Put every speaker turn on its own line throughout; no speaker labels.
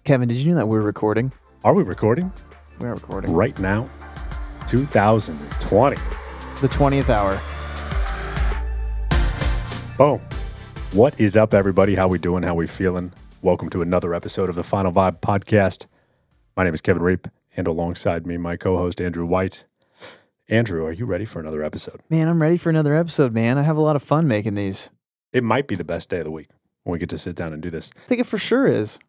Kevin, did you know that we're recording?
Are we recording?
We are recording.
Right now, 2020.
The 20th hour.
Boom. What is up, everybody? How we doing? How we feeling? Welcome to another episode of the FinalVibe podcast. My name is Kevin Reap, and alongside me, my co-host, Andrew White. Andrew, are you ready for another episode?
Man, I'm ready for another episode, man. I have a lot of fun making these.
It might be the best day of the week when we get to sit down and do this.
I think it for sure is.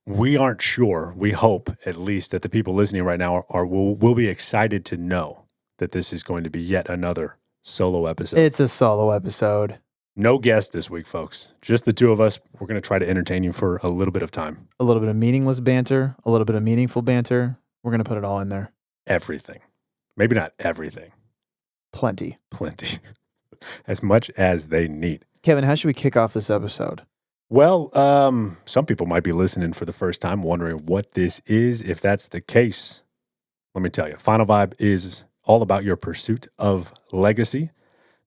We aren't sure. We hope, at least, that the people listening right now will be excited to know that this is going to be yet another solo episode.
It's a solo episode.
No guest this week, folks. Just the two of us. We're going to try to entertain you for a little bit of time.
A little bit of meaningless banter, a little bit of meaningful banter. We're going to put it all in there.
Everything. Maybe not everything.
Plenty.
As much as they need.
Kevin, how should we kick off this episode?
Well, some people might be listening for the first time, wondering what this is. If that's the case, let me tell you, FinalVibe is all about your pursuit of legacy.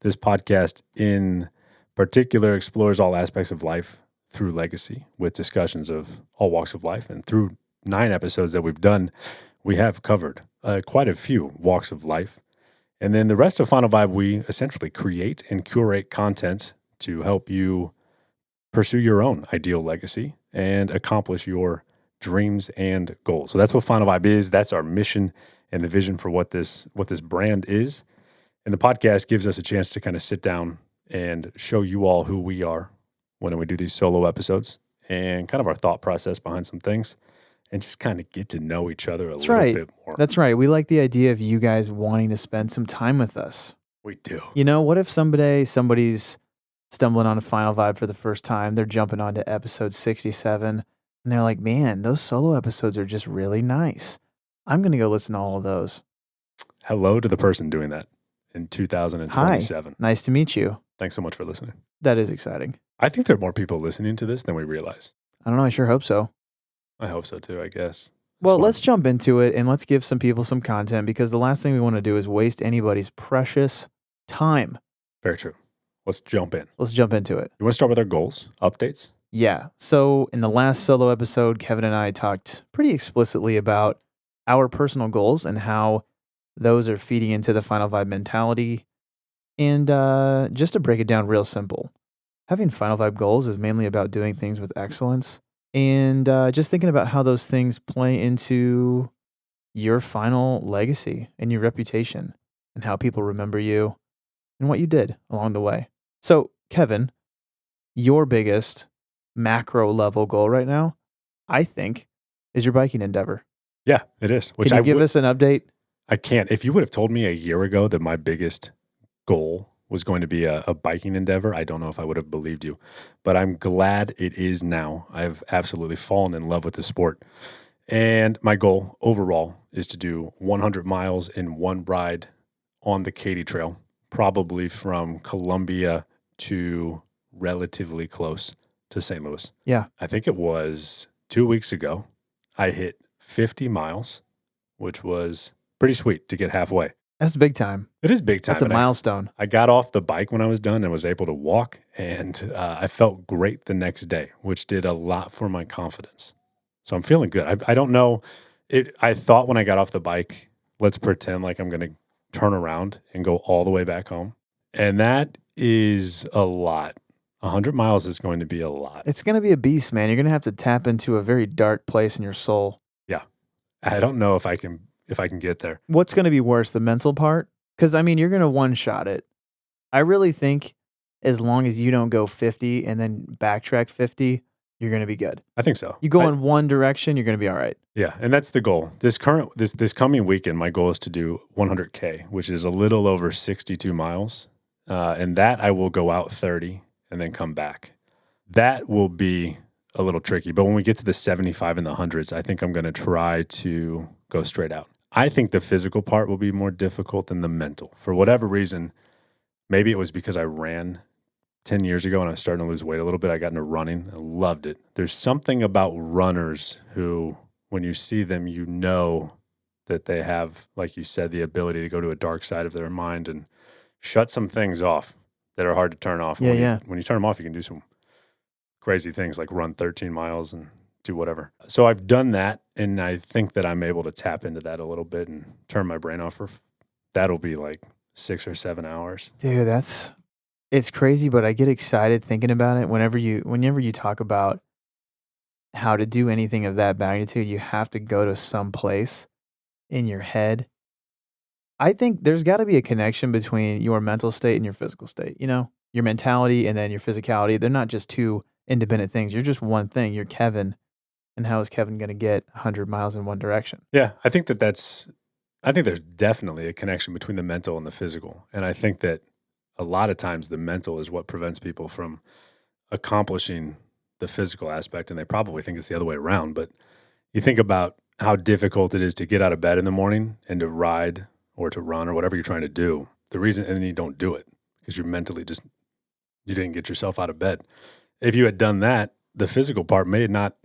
This podcast in particular explores all aspects of life through legacy with discussions of all walks of life. And through 9 episodes that we've done, we have covered quite a few walks of life. And then the rest of FinalVibe, we essentially create and curate content to help you pursue your own ideal legacy and accomplish your dreams and goals. So that's what FinalVibe is. That's our mission and the vision for what this brand is. And the podcast gives us a chance to kind of sit down and show you all who we are when we do these solo episodes and kind of our thought process behind some things and just kind of get to know each other a little bit more.
That's right. We like the idea of you guys wanting to spend some time with us.
We do.
You know, what if somebody's stumbling on a FinalVibe for the first time, they're jumping onto episode 67, and they're like, man, those solo episodes are just really nice. I'm going to go listen to all of those.
Hello to the person doing that in 2027.
Hi, nice to meet you.
Thanks so much for listening.
That is exciting.
I think there are more people listening to this than we realize.
I don't know. I sure hope so.
I hope so too, I guess.
Well, let's jump into it and let's give some people some content because the last thing we want to do is waste anybody's precious time.
Very true. Let's jump in.
Let's jump into it.
You want to start with our goals, updates?
Yeah. So in the last solo episode, Kevin and I talked pretty explicitly about our personal goals and how those are feeding into the FinalVibe mentality. And just to break it down real simple, having FinalVibe goals is mainly about doing things with excellence and just thinking about how those things play into your final legacy and your reputation and how people remember you and what you did along the way. So, Kevin, your biggest macro level goal right now, I think, is your biking endeavor.
Yeah, it is.
Can you give us an update?
I can't. If you would have told me a year ago that my biggest goal was going to be a biking endeavor, I don't know if I would have believed you. But I'm glad it is now. I've absolutely fallen in love with the sport. And my goal overall is to do 100 miles in one ride on the Katy Trail, probably from Columbia to relatively close to St. Louis.
Yeah.
I think it was 2 weeks ago, I hit 50 miles, which was pretty sweet to get halfway.
That's big time.
It is big time.
That's a milestone.
I got off the bike when I was done and was able to walk, and I felt great the next day, which did a lot for my confidence. So I'm feeling good. I don't know. I thought when I got off the bike, let's pretend like I'm going to turn around and go all the way back home. And that is a lot. 100 miles is going to be a lot.
It's going to be a beast, man. You're going to have to tap into a very dark place in your soul.
Yeah. I don't know if I can get there.
What's going to be worse, the mental part? Because, I mean, you're going to one-shot it. I really think as long as you don't go 50 and then backtrack 50, you're going to be good.
I think so.
You go in one direction, you're going to be all right.
Yeah, and that's the goal. This coming weekend, my goal is to do 100K, which is a little over 62 miles. And that I will go out 30 and then come back. That will be a little tricky. But when we get to the 75 and the hundreds, I think I'm going to try to go straight out. I think the physical part will be more difficult than the mental. For whatever reason, maybe it was because I ran 10 years ago and I was starting to lose weight a little bit. I got into running. I loved it. There's something about runners who, when you see them, you know that they have, like you said, the ability to go to a dark side of their mind and shut some things off that are hard to turn off. When you turn them off, you can do some crazy things like run 13 miles in do whatever. So I've done that, and I think that I'm able to tap into that a little bit and turn my brain off for that'll be like 6 or 7 hours.
Dude, it's crazy, but I get excited thinking about it. Whenever you talk about how to do anything of that magnitude, you have to go to some place in your head. I think there's got to be a connection between your mental state and your physical state. You know, your mentality and then your physicality. They're not just two independent things. You're just one thing. You're Kevin. And how is Kevin going to get 100 miles in one direction?
Yeah, I think there's definitely a connection between the mental and the physical. And I think that a lot of times the mental is what prevents people from accomplishing the physical aspect. And they probably think it's the other way around. But you think about how difficult it is to get out of bed in the morning and to ride or to run or whatever you're trying to do. The reason, and then you don't do it because you're mentally you didn't get yourself out of bed. If you had done that, the physical part may not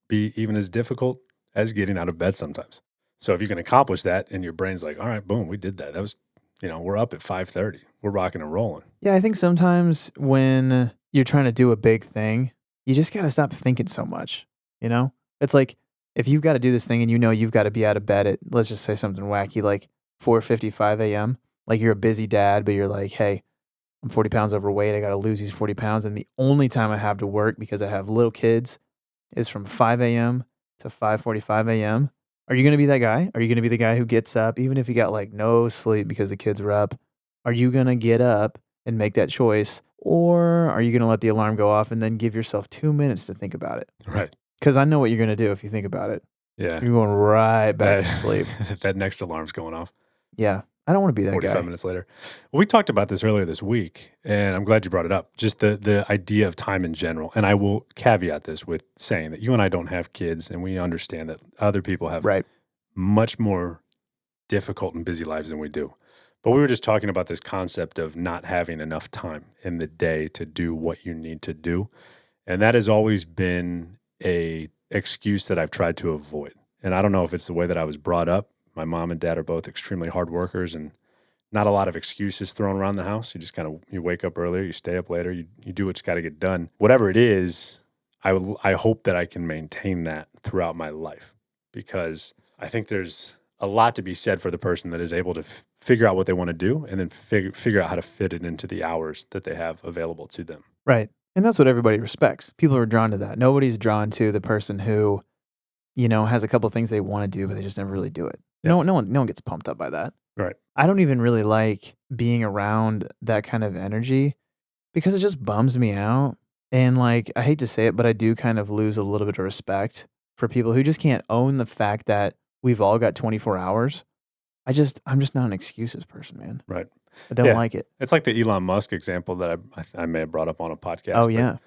be even as difficult as getting out of bed sometimes. So if you can accomplish that and your brain's like, all right, boom, we did that. That was, we're up at 5:30. We're rocking and rolling.
Yeah, I think sometimes when you're trying to do a big thing, you just got to stop thinking so much, you know? It's like if you've got to do this thing and you've got to be out of bed at, let's just say something wacky, like 4:55 a.m., like you're a busy dad, but you're like, hey, I'm 40 pounds overweight. I got to lose these 40 pounds. And the only time I have to work because I have little kids is from 5 a.m. to 5:45 a.m. Are you going to be that guy? Are you going to be the guy who gets up, even if you got like no sleep because the kids are up? Are you going to get up and make that choice? Or are you going to let the alarm go off and then give yourself 2 minutes to think about it?
Right.
Because I know what you're going to do if you think about it.
Yeah.
You're going right back to sleep.
That next alarm's going off.
Yeah. I don't want to be that
45
guy.
minutes later. We talked about this earlier this week, and I'm glad you brought it up. Just the idea of time in general. And I will caveat this with saying that you and I don't have kids, and we understand that other people have much more difficult and busy lives than we do. But we were just talking about this concept of not having enough time in the day to do what you need to do. And that has always been a excuse that I've tried to avoid. And I don't know if it's the way that I was brought up. My mom and dad are both extremely hard workers and not a lot of excuses thrown around the house. You just you wake up earlier, you stay up later, you do what's got to get done. Whatever it is, I hope that I can maintain that throughout my life, because I think there's a lot to be said for the person that is able to figure out what they want to do and then figure out how to fit it into the hours that they have available to them.
Right. And that's what everybody respects. People are drawn to that. Nobody's drawn to the person who, has a couple things they want to do, but they just never really do it. Yep. No one gets pumped up by that.
Right.
I don't even really like being around that kind of energy because it just bums me out. And I hate to say it, but I do kind of lose a little bit of respect for people who just can't own the fact that we've all got 24 hours. I'm just not an excuses person, man.
Right.
I don't like it.
It's like the Elon Musk example that I may have brought up on a podcast.
Oh, yeah.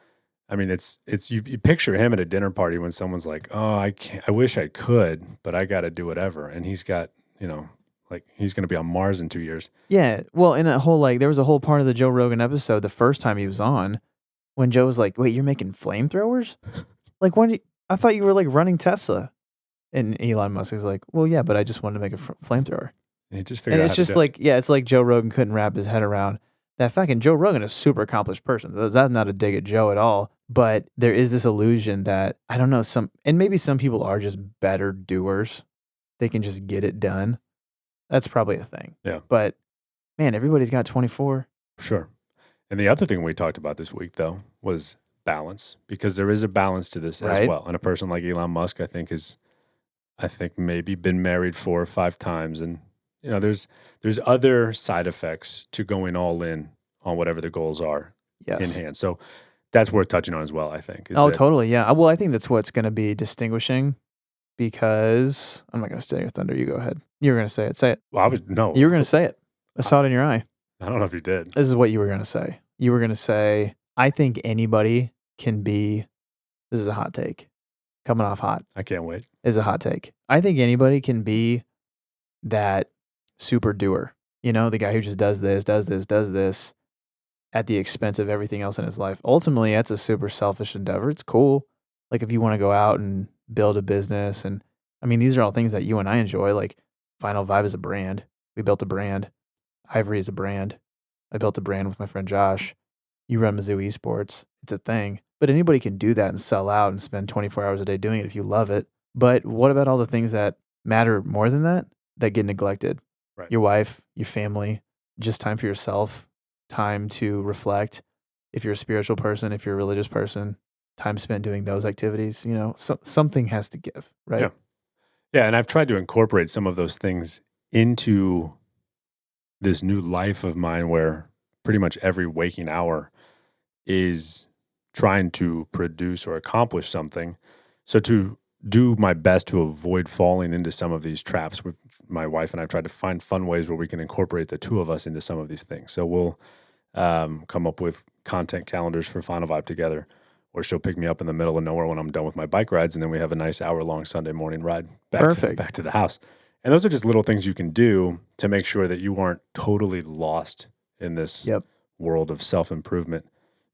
I mean, it's you picture him at a dinner party when someone's like, "Oh, I wish I could, but I got to do whatever," and he's got, he's going to be on Mars in 2 years.
Yeah, well, in that whole there was a whole part of the Joe Rogan episode the first time he was on, when Joe was like, "Wait, you're making flamethrowers? I thought you were running Tesla," and Elon Musk is like, "Well, yeah, but I just wanted to make a flamethrower."
And he just figured out.
And it's just it's like Joe Rogan couldn't wrap his head around that. Fucking Joe Rogan is a super accomplished person. That's not a dig at Joe at all. But there is this illusion that, I don't know, maybe some people are just better doers. They can just get it done. That's probably a thing.
Yeah.
But man, everybody's got 24.
Sure. And the other thing we talked about this week, though, was balance, because there is a balance to this as well. And a person like Elon Musk, I think maybe been married 4 or 5 times. And, there's other side effects to going all in on whatever the goals are in hand. So that's worth touching on as well, I think.
Totally. Yeah. Well, I think that's what's going to be distinguishing, because I'm not going to steal your thunder. You go ahead. You were going to say it. Say it.
Well,
You were going to say it. I saw it in your eye.
I don't know if you did.
This is what you were going to say. You were going to say, I think anybody can be, this is a hot take. Coming off hot.
I can't wait.
Is a hot take. I think anybody can be that super doer. The guy who just does this at the expense of everything else in his life. Ultimately, that's a super selfish endeavor. It's cool. If you want to go out and build a business, and I mean, these are all things that you and I enjoy. FinalVibe is a brand. We built a brand. Ivory is a brand. I built a brand with my friend Josh. You run Mizzou Esports. It's a thing. But anybody can do that and sell out and spend 24 hours a day doing it if you love it. But what about all the things that matter more than that get neglected?
Right.
Your wife, your family, just time for yourself, time to reflect. If you're a spiritual person, if you're a religious person, time spent doing those activities, something has to give, right?
Yeah. Yeah, and I've tried to incorporate some of those things into this new life of mine where pretty much every waking hour is trying to produce or accomplish something. So to do my best to avoid falling into some of these traps, with my wife and I've tried to find fun ways where we can incorporate the two of us into some of these things. So we'll come up with content calendars for Final Vibe together, or she'll pick me up in the middle of nowhere when I'm done with my bike rides, and then we have a nice hour-long Sunday morning ride back to the house. And those are just little things you can do to make sure that you aren't totally lost in this world of self-improvement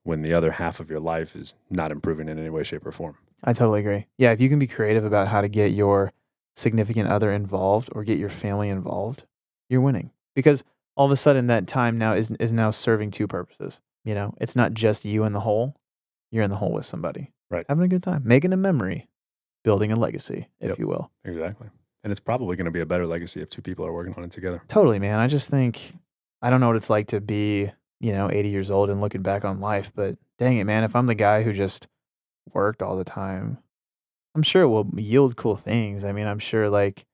when the other half of your life is not improving in any way, shape, or form.
I totally agree. Yeah, if you can be creative about how to get your significant other involved or get your family involved, you're winning. Because all of a sudden that time now is now serving two purposes. It's not just you in the hole. You're in the hole with somebody.
Right.
Having a good time, making a memory, building a legacy, if you will.
Exactly. And it's probably going to be a better legacy if two people are working on it together.
Totally, man. I just think, I don't know what it's like to be, 80 years old and looking back on life, but dang it, man, if I'm the guy who just worked all the time, I'm sure it will yield cool things. I mean, I'm sure like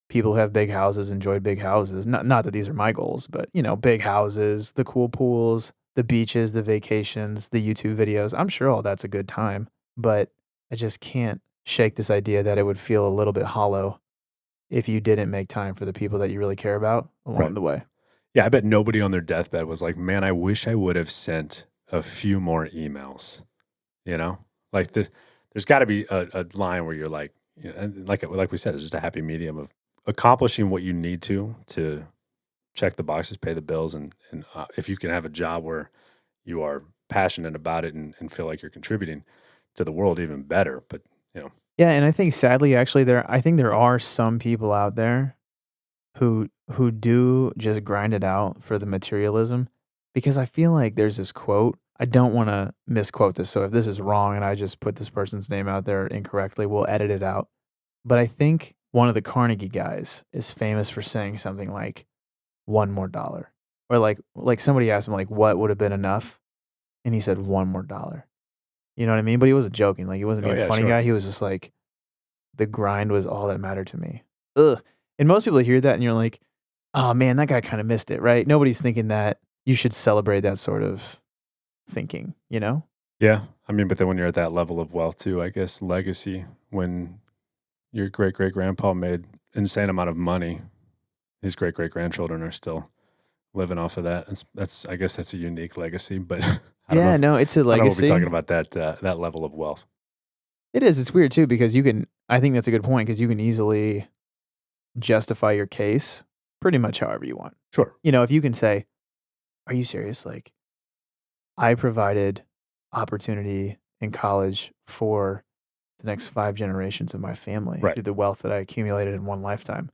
people who have big houses enjoy big houses. Not that these are my goals, but big houses, the cool pools, the beaches, the vacations, the YouTube videos. I'm sure all that's a good time, but I just can't shake this idea that it would feel a little bit hollow if you didn't make time for the people that you really care about along the way.
Yeah, I bet nobody on their deathbed was like, man, I wish I would have sent a few more emails. Like there's got to be a line where you're like, and like we said, it's just a happy medium of accomplishing what you need to check the boxes, pay the bills, and if you can have a job where you are passionate about it and feel like you're contributing to the world, even better. But
yeah, and I think sadly, actually, there are some people out there who do just grind it out for the materialism, because I feel like there's this quote. I don't want to misquote this, so if this is wrong and I just put this person's name out there incorrectly, we'll edit it out. But I think one of the Carnegie guys is famous for saying something like $1 more, or like somebody asked him like what would have been enough, and he said $1 more. You know what I mean? But he wasn't joking. Like he wasn't being a funny guy. He was just like, the grind was all that mattered to me. Ugh. And most people hear that and you're like, oh man, that guy kind of missed it, right? Nobody's thinking that you should celebrate that sort of thinking,
Yeah. I mean, but then when you're at that level of wealth too, I guess legacy, when your great-great-grandpa made insane amount of money, his great-great-grandchildren are still living off of that. I guess that's a unique legacy, but
it's a legacy.
I don't know if we're talking about that level of wealth.
It is. It's weird too, because I think that's a good point, because you can easily justify your case pretty much however you want.
Sure.
If you can say, are you serious? Like, I provided opportunity in college for the next 5 generations of my family through the wealth that I accumulated in one lifetime.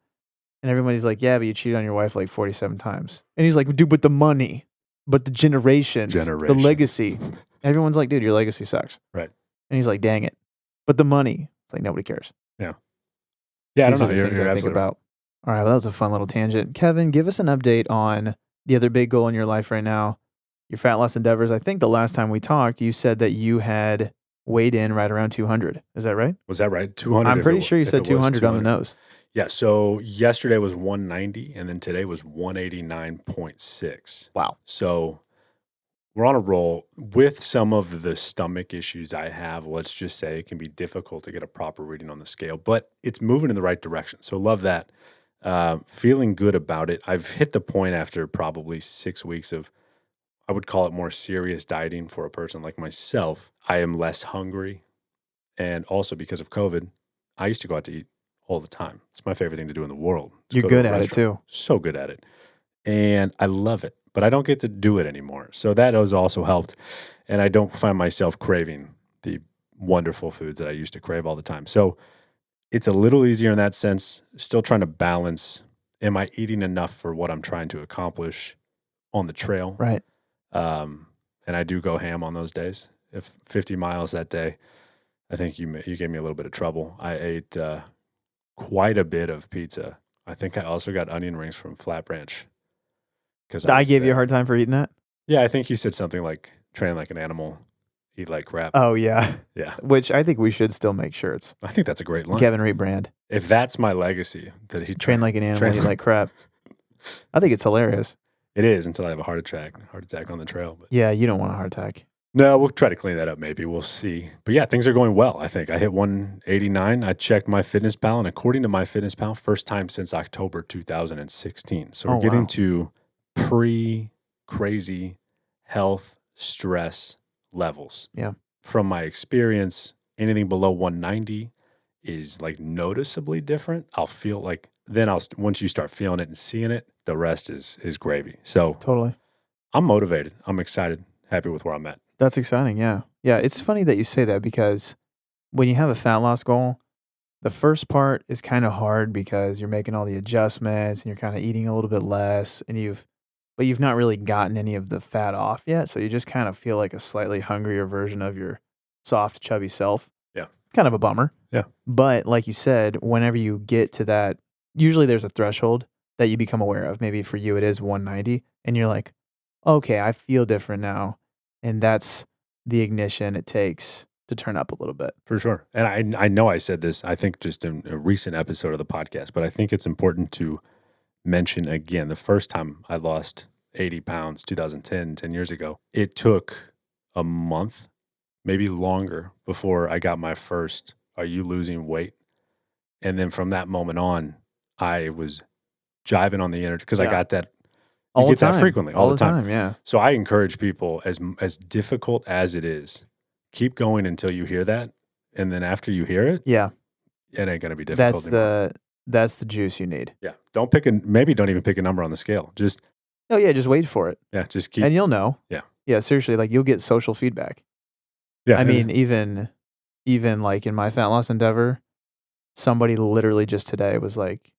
And everybody's like, yeah, but you cheated on your wife like 47 times. And he's like, dude, but the money, but the generations, the legacy. And everyone's like, dude, your legacy sucks.
Right.
And he's like, dang it. But the money, it's like nobody cares.
Yeah. Yeah, I don't know.
You're absolutely about. All right, well, that was a fun little tangent. Kevin, give us an update on the other big goal in your life right now, your fat loss endeavors. I think the last time we talked, you said that you had weighed in right around 200. Is that right?
Was that right? 200?
I'm pretty sure you said 200 on the nose.
Yeah, so yesterday was 190, and then today was 189.6.
Wow.
So we're on a roll. With some of the stomach issues I have, let's just say it can be difficult to get a proper reading on the scale, but it's moving in the right direction. So love that. Feeling good about it. I've hit the point after probably 6 weeks of, I would call it more serious dieting for a person like myself. I am less hungry. And also because of COVID, I used to go out to eat all the time. It's my favorite thing to do in the world.
You're good at it too.
So good at it. And I love it, but I don't get to do it anymore. So that has also helped. And I don't find myself craving the wonderful foods that I used to crave all the time. So it's a little easier in that sense. Still trying to balance, am I eating enough for what I'm trying to accomplish on the trail?
Right.
And I do go ham on those days. if 50 miles that day. I think you gave me a little bit of trouble. I ate quite a bit of pizza. I think I also got onion rings from Flat Branch because
I gave you a hard time for eating that?
Yeah, I think you said something like train like an animal, eat like crap.
Oh, yeah.
Yeah.
Which I think we should still make shirts.
I think that's a great line.
Kevin rebrand.
If that's my legacy, that he
Train like an animal, eat like crap. I think it's hilarious.
It is until I have a heart attack on the trail. But
yeah, you don't want a heart attack.
No, we'll try to clean that up maybe. We'll see. But yeah, things are going well, I think. I hit 189. I checked MyFitnessPal, and according to MyFitnessPal, first time since October 2016. So we're getting to pre-crazy health stress levels.
Yeah.
From my experience, anything below 190 is like noticeably different. I'll feel like once you start feeling it and seeing it, the rest is gravy. So
totally.
I'm motivated. I'm excited, happy with where I'm at.
That's exciting. Yeah. Yeah. It's funny that you say that because when you have a fat loss goal, the first part is kind of hard because you're making all the adjustments and you're kind of eating a little bit less but you've not really gotten any of the fat off yet. So you just kind of feel like a slightly hungrier version of your soft, chubby self.
Yeah.
Kind of a bummer.
Yeah.
But like you said, whenever you get to that, usually there's a threshold that you become aware of. Maybe for you, it is 190 and you're like, okay, I feel different now. And that's the ignition it takes to turn up a little bit.
For sure. And I know I said this, I think just in a recent episode of the podcast, but I think it's important to mention again, the first time I lost 80 pounds, 2010, 10 years ago, it took a month, maybe longer, before I got my first, are you losing weight? And then from that moment on, I was jiving on the internet because I got that. You get that frequently, all the time.
Yeah.
So I encourage people, as difficult as it is, keep going until you hear that, and then after you hear it, it ain't gonna be difficult anymore.
That's the juice you need.
Yeah. Don't even pick a number on the scale. Just
just wait for it.
Yeah, just keep,
and you'll know.
Yeah.
Yeah, seriously, like you'll get social feedback.
Yeah.
I mean, even like in my fat loss endeavor, somebody literally just today was like,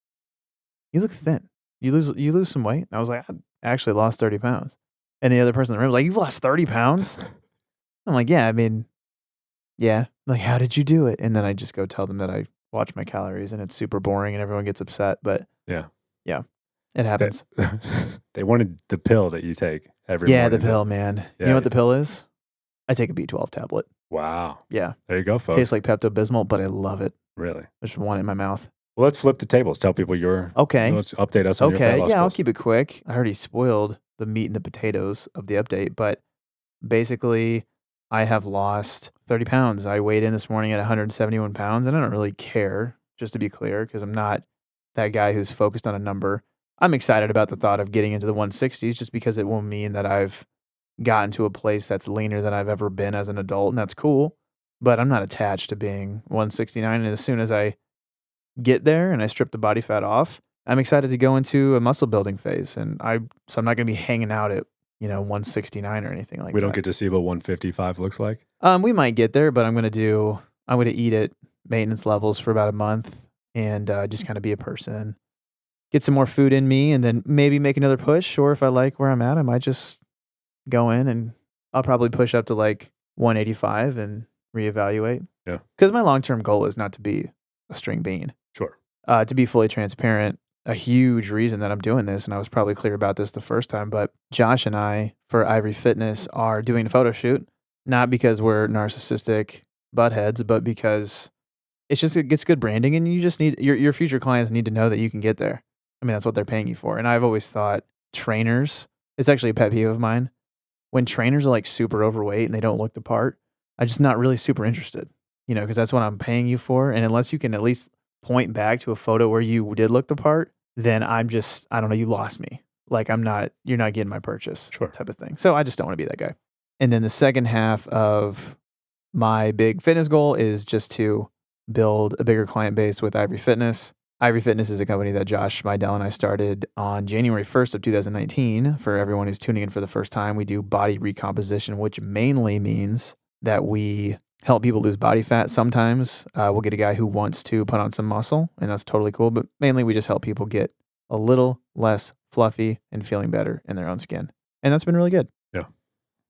"You look thin. You lose some weight." And I was like, "I actually lost 30 pounds." And the other person in the room was like, "You've lost 30 pounds?" I'm like, "Yeah, I mean, yeah." Like, "How did you do it?" And then I just go tell them that I watch my calories and it's super boring and everyone gets upset. But yeah, it happens.
They wanted the pill that you take every morning.
Yeah, the pill, man. Yeah. You know what the pill is? I take a B12 tablet.
Wow.
Yeah.
There you go, folks.
Tastes like Pepto-Bismol, but I love it.
Really?
I just want it in my mouth.
Well, let's flip the tables. Tell people let's update us on your fat loss
goals. I'll
goals.
keep it quick. I already spoiled the meat and the potatoes of the update, but basically I have lost 30 pounds. I weighed in this morning at 171 pounds, and I don't really care, just to be clear, because I'm not that guy who's focused on a number. I'm excited about the thought of getting into the 160s just because it will mean that I've gotten to a place that's leaner than I've ever been as an adult, and that's cool. But I'm not attached to being 169, and as soon as I get there and I strip the body fat off, I'm excited to go into a muscle building phase. So I'm not going to be hanging out at 169 or anything like that.
We don't get to see what 155 looks like.
We might get there, but I'm going to eat at maintenance levels for about a month and just kind of be a person, get some more food in me, and then maybe make another push. Or if I like where I'm at, I might just go in and I'll probably push up to like 185 and reevaluate.
Yeah.
Because my long-term goal is not to be a string bean.
Sure.
To be fully transparent, a huge reason that I'm doing this, and I was probably clear about this the first time, but Josh and I, for Ivory Fitness, are doing a photo shoot, not because we're narcissistic buttheads, but because it gets good branding, and you just need, your future clients need to know that you can get there. I mean, that's what they're paying you for. And I've always thought trainers, it's actually a pet peeve of mine, when trainers are like super overweight and they don't look the part, I'm just not really super interested, because that's what I'm paying you for. And unless you can at least point back to a photo where you did look the part, then I don't know, you lost me. Like you're not getting my purchase,
sure,
type of thing. So I just don't want to be that guy. And then the second half of my big fitness goal is just to build a bigger client base with Ivory Fitness. Ivory Fitness is a company that Josh Meidel and I started on January 1st of 2019. For everyone who's tuning in for the first time, we do body recomposition, which mainly means that we help people lose body fat. Sometimes we'll get a guy who wants to put on some muscle, and that's totally cool. But mainly we just help people get a little less fluffy and feeling better in their own skin. And that's been really good.
Yeah.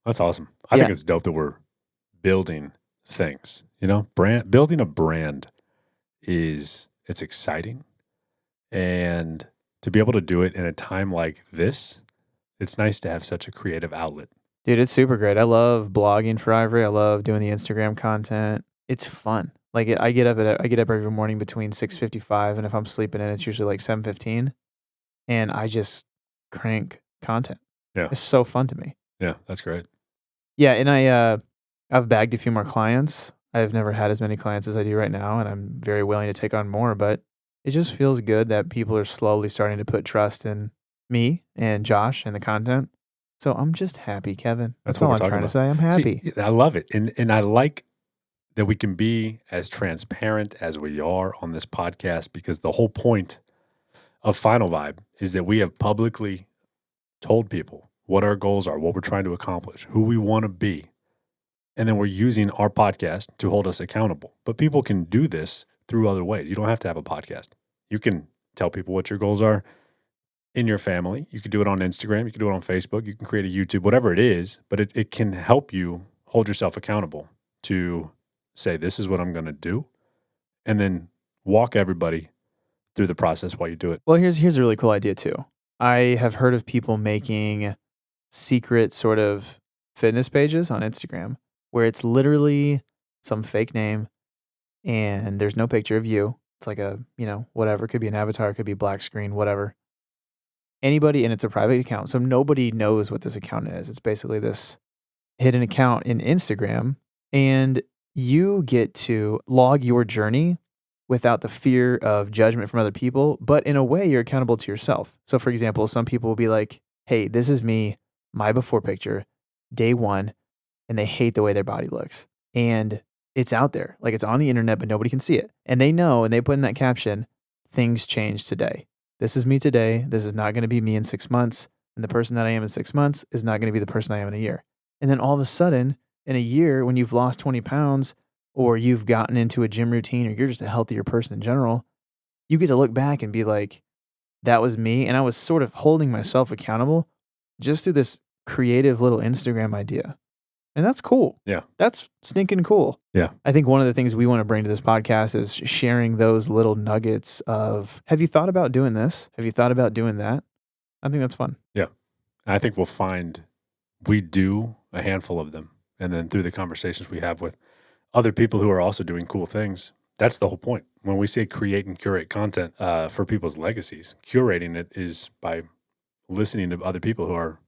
That's awesome. I think it's dope that we're building things. Building a brand it's exciting. And to be able to do it in a time like this, it's nice to have such a creative outlet.
Dude, it's super great. I love blogging for Ivory. I love doing the Instagram content. It's fun. Like I get up every morning between 6:55, and if I'm sleeping in, it's usually like 7:15, and I just crank content.
Yeah.
It's so fun to me.
Yeah, that's great.
Yeah, and I've bagged a few more clients. I've never had as many clients as I do right now, and I'm very willing to take on more, but it just feels good that people are slowly starting to put trust in me and Josh and the content. So I'm just happy, Kevin. That's all I'm trying to say. I'm happy.
See, I love it. And I like that we can be as transparent as we are on this podcast, because the whole point of FinalVibe is that we have publicly told people what our goals are, what we're trying to accomplish, who we want to be. And then we're using our podcast to hold us accountable. But people can do this through other ways. You don't have to have a podcast. You can tell people what your goals are in your family. You can do it on Instagram. You can do it on Facebook. You can create a YouTube, whatever it is. But it can help you hold yourself accountable to say, this is what I'm going to do. And then walk everybody through the process while you do it.
Well, here's a really cool idea too. I have heard of people making secret sort of fitness pages on Instagram where it's literally some fake name and there's no picture of you. It's like a, whatever. It could be an avatar, it could be black screen, whatever. Anybody, and it's a private account. So nobody knows what this account is. It's basically this hidden account in Instagram, and you get to log your journey without the fear of judgment from other people, but in a way you're accountable to yourself. So for example, some people will be like, hey, this is me, my before picture, day one, and they hate the way their body looks. And it's out there. Like it's on the internet, but nobody can see it. And they know, and they put in that caption, things change today. This is me today. This is not going to be me in 6 months. And the person that I am in 6 months is not going to be the person I am in a year. And then all of a sudden, in a year, when you've lost 20 pounds or you've gotten into a gym routine or you're just a healthier person in general, you get to look back and be like, that was me. And I was sort of holding myself accountable just through this creative little Instagram idea. And that's cool.
Yeah.
That's stinking cool.
Yeah.
I think one of the things we want to bring to this podcast is sharing those little nuggets of, have you thought about doing this? Have you thought about doing that? I think that's fun.
Yeah. I think we'll find we do a handful of them. And then through the conversations we have with other people who are also doing cool things, that's the whole point. When we say create and curate content for people's legacies, curating it is by listening to other people who are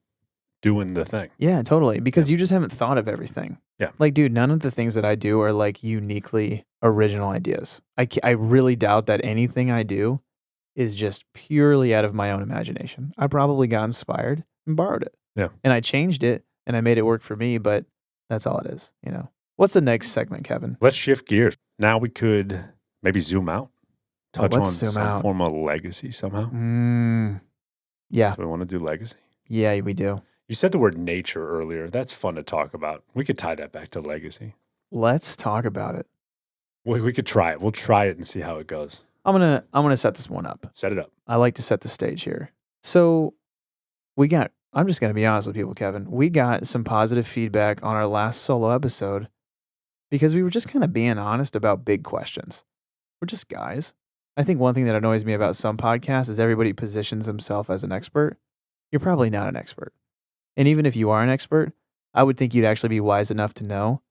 doing the thing.
Yeah, totally. Because you just haven't thought of everything.
Yeah.
Like, dude, none of the things that I do are like uniquely original ideas. I really doubt that anything I do is just purely out of my own imagination. I probably got inspired and borrowed it.
Yeah.
And I changed it and I made it work for me, but that's all it is, What's the next segment, Kevin?
Let's shift gears. Now we could maybe zoom out, touch on some form of legacy somehow.
Yeah.
Do we want to do legacy?
Yeah, we do.
You said the word nature earlier. That's fun to talk about. We could tie that back to legacy.
Let's talk about it.
We could try it. We'll try it and see how it goes.
I'm gonna set this one up.
Set it up.
I like to set the stage here. So I'm just gonna be honest with people, Kevin. We got some positive feedback on our last solo episode because we were just kind of being honest about big questions. We're just guys. I think one thing that annoys me about some podcasts is everybody positions themselves as an expert. You're probably not an expert. And even if you are an expert, I would think you'd actually be wise enough to know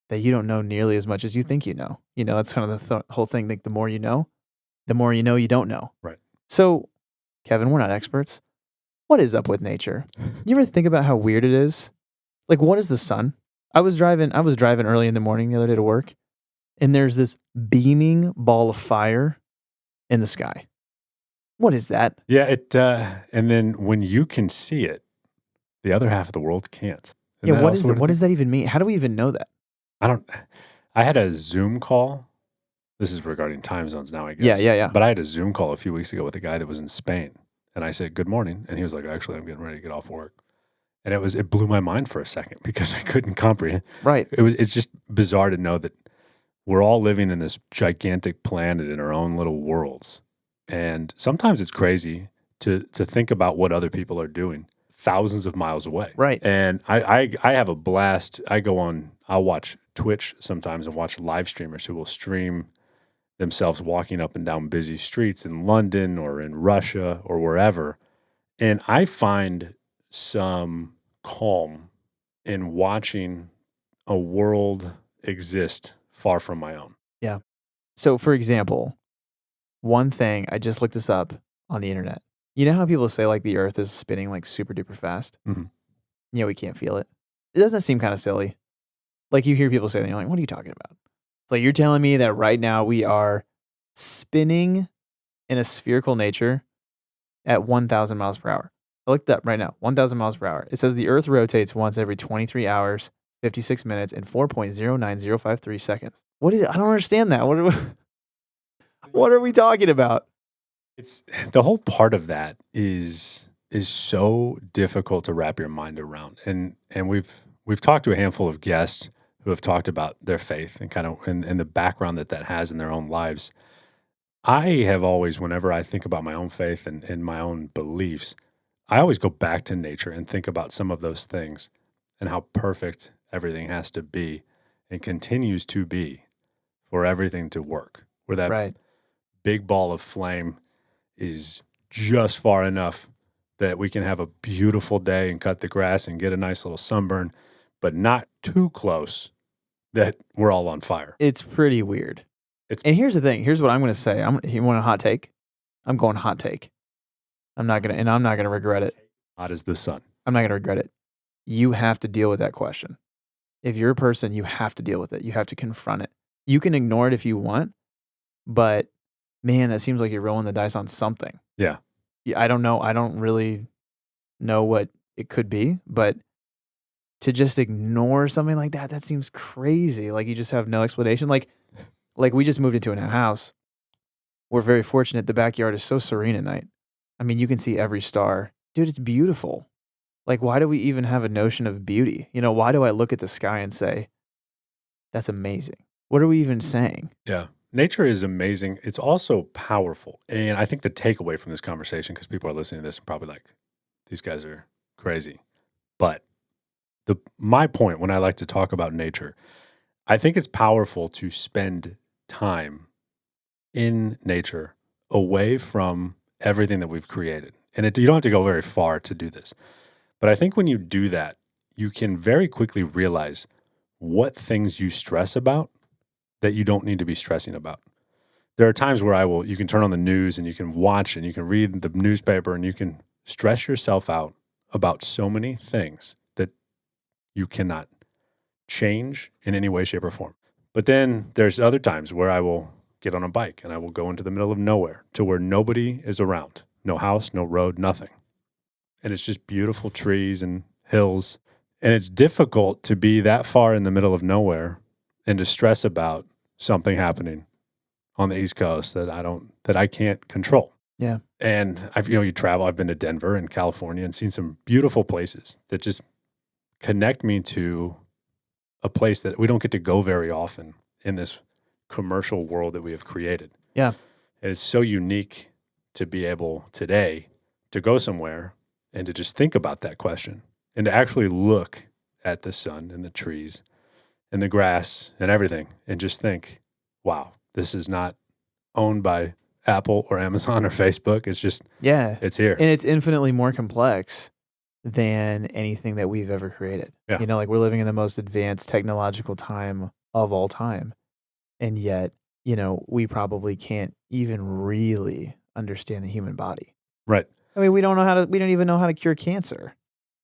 that you don't know nearly as much as you think you know. That's kind of the whole thing. Like the more you know you don't know.
Right.
So, Kevin, we're not experts. What is up with nature? You ever think about how weird it is? Like, what is the sun? I was driving early in the morning the other day to work, and there's this beaming ball of fire in the sky. What is that?
Yeah, and then when you can see it, the other half of the world can't.
Yeah, what does that even mean? How do we even know that?
I had a Zoom call. This is regarding time zones now, I guess.
Yeah.
But I had a Zoom call a few weeks ago with a guy that was in Spain. And I said, good morning. And he was like, actually, I'm getting ready to get off work. And it blew my mind for a second because I couldn't comprehend.
Right.
It's just bizarre to know that we're all living in this gigantic planet in our own little worlds. And sometimes it's crazy to think about what other people are doing thousands of miles away.
Right.
And I have a blast. I'll watch Twitch sometimes and watch live streamers who will stream themselves walking up and down busy streets in London or in Russia or wherever. And I find some calm in watching a world exist far from my own.
Yeah. So, for example, one thing, I just looked this up on the internet. You know how people say like the earth is spinning like super duper fast?
Mhm.
Yeah, we can't feel it. It doesn't seem kind of silly. Like you hear people say that, and you're like, what are you talking about? It's like you're telling me that right now we are spinning in a spherical nature at 1,000 miles per hour. I looked up right now, 1,000 miles per hour. It says the earth rotates once every 23 hours, 56 minutes, and 4.09053 seconds. What is it? I don't understand that. What are we talking about?
It's the whole part of that is so difficult to wrap your mind around. And we've talked to a handful of guests who have talked about their faith and kind of and the background that has in their own lives. I have always, whenever I think about my own faith and my own beliefs, I always go back to nature and think about some of those things and how perfect everything has to be and continues to be for everything to work. Where that
Right.
big ball of flame is just far enough that we can have a beautiful day and cut the grass and get a nice little sunburn, but not too close that we're all on fire.
It's pretty weird.
It's
And here's the thing. Here's what I'm going to say. You want a hot take? I'm going hot take. I'm not going to regret it.
hot as the sun.
I'm not going to regret it. You have to deal with that question. If you're a person, you have to deal with it. You have to confront it. You can ignore it if you want, but man, that seems like you're rolling the dice on something.
Yeah.
I don't know. I don't really know what it could be, but to just ignore something like that, that seems crazy. Like you just have no explanation. Like we just moved into a new house. We're very fortunate. The backyard is so serene at night. I mean, you can see every star. Dude, it's beautiful. Like, why do we even have a notion of beauty? You know, why do I look at the sky and say, that's amazing? What are we even saying?
Yeah. Nature is amazing. It's also powerful. And I think the takeaway from this conversation, because people are listening to this and probably like, these guys are crazy. But my point when I like to talk about nature, I think it's powerful to spend time in nature away from everything that we've created. And you don't have to go very far to do this. But I think when you do that, you can very quickly realize what things you stress about that you don't need to be stressing about. There are times where you can turn on the news and you can watch and you can read the newspaper and you can stress yourself out about so many things that you cannot change in any way, shape, or form. But then there's other times where I will get on a bike and I will go into the middle of nowhere to where nobody is around. No house, no road, nothing. And it's just beautiful trees and hills. And it's difficult to be that far in the middle of nowhere and to stress about something happening on the East Coast that I can't control.
Yeah.
And you travel. I've been to Denver and California and seen some beautiful places that just connect me to a place that we don't get to go very often in this commercial world that we have created.
Yeah.
And it's so unique to be able today to go somewhere and to just think about that question and to actually look at the sun and the trees and the grass and everything and just think, wow, this is not owned by Apple or Amazon or Facebook. It's just, it's here.
And it's infinitely more complex than anything that we've ever created.
Yeah.
You know, like we're living in the most advanced technological time of all time. And yet, you know, we probably can't even really understand the human body.
Right.
I mean, we don't even know how to cure cancer.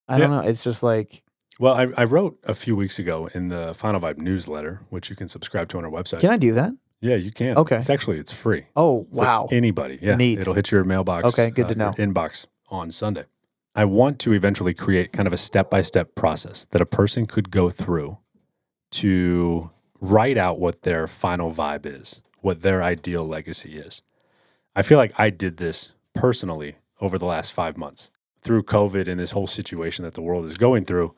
I don't know. It's just like.
Well, I wrote a few weeks ago in the FinalVibe newsletter, which you can subscribe to on our website.
Can I do that?
Yeah, you can.
Okay.
It's free.
Oh, wow.
For anybody. Yeah.
Neat.
It'll hit your mailbox.
Okay, good to know.
Your inbox on Sunday. I want to eventually create kind of a step-by-step process that a person could go through to write out what their final vibe is, what their ideal legacy is. I feel like I did this personally over the last 5 months. Through COVID and this whole situation that the world is going through,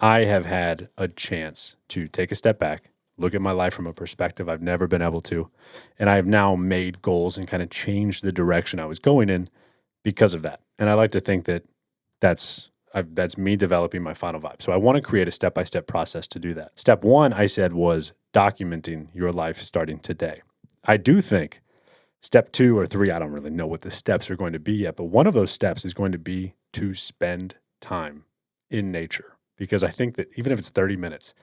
I have had a chance to take a step back, look at my life from a perspective I've never been able to, and I have now made goals and kind of changed the direction I was going in because of that. And I like to think that that's That's me developing my final vibe. So I want to create a step-by-step process to do that. Step one, I said, was documenting your life starting today. I do think step 2 or 3, I don't really know what the steps are going to be yet, but one of those steps is going to be to spend time in nature. Because I think that even if it's 30 minutes,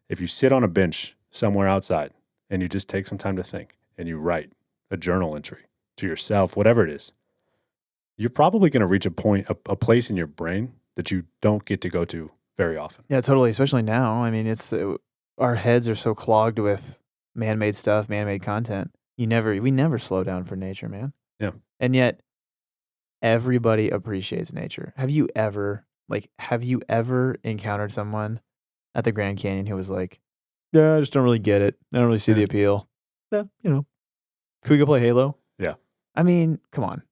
if you sit on a bench somewhere outside and you just take some time to think and you write a journal entry to yourself, whatever it is, you're probably going to reach a point, a place in your brain that you don't get to go to very often.
Yeah, totally. Especially now. I mean, our heads are so clogged with man-made stuff, man-made content. We never slow down for nature, man.
Yeah.
And yet everybody appreciates nature. Have you ever encountered someone at the Grand Canyon who was like, yeah, I just don't really get it. I don't really see the appeal. Yeah, can we go play Halo?
Yeah.
I mean, come on,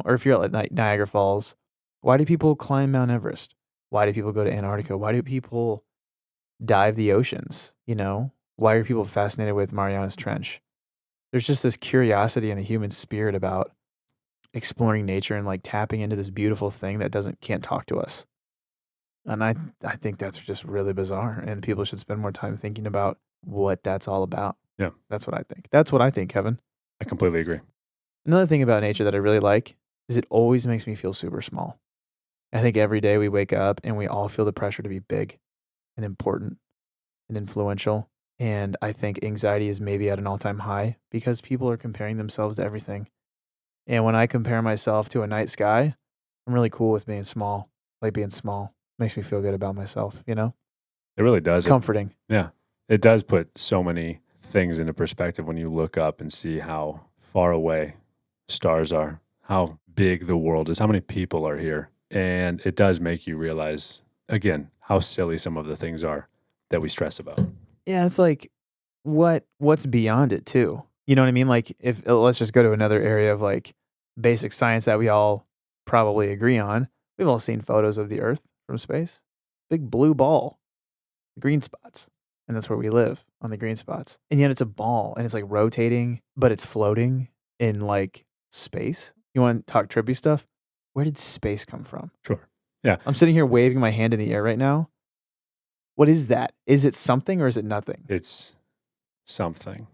or if you're at Niagara Falls, why do people climb Mount Everest? Why do people go to Antarctica? Why do people dive the oceans? Why are people fascinated with Marianas Trench? There's just this curiosity in the human spirit about exploring nature and like tapping into this beautiful thing that can't talk to us. And I think that's just really bizarre, and people should spend more time thinking about what that's all about.
Yeah.
That's what I think. That's what I think, Kevin.
I completely agree.
Another thing about nature that I really like is it always makes me feel super small. I think every day we wake up and we all feel the pressure to be big and important and influential. And I think anxiety is maybe at an all-time high because people are comparing themselves to everything. And when I compare myself to a night sky, I'm really cool with being small. Like being small makes me feel good about myself,
It really does.
Comforting.
It does put so many things into perspective when you look up and see how far away stars are, how big the world is, how many people are here. And it does make you realize, again, how silly some of the things are that we stress about.
Yeah, it's like what's beyond it too. You know what I mean? Like if let's just go to another area of like basic science that we all probably agree on. We've all seen photos of the Earth from space. Big blue ball, green spots. And that's where we live, on the green spots. And yet it's a ball and it's like rotating, but it's floating in like space. You want to talk trippy stuff? Where did space come from?
Sure. Yeah.
I'm sitting here waving my hand in the air right now. What is that? Is it something or is it nothing?
It's something.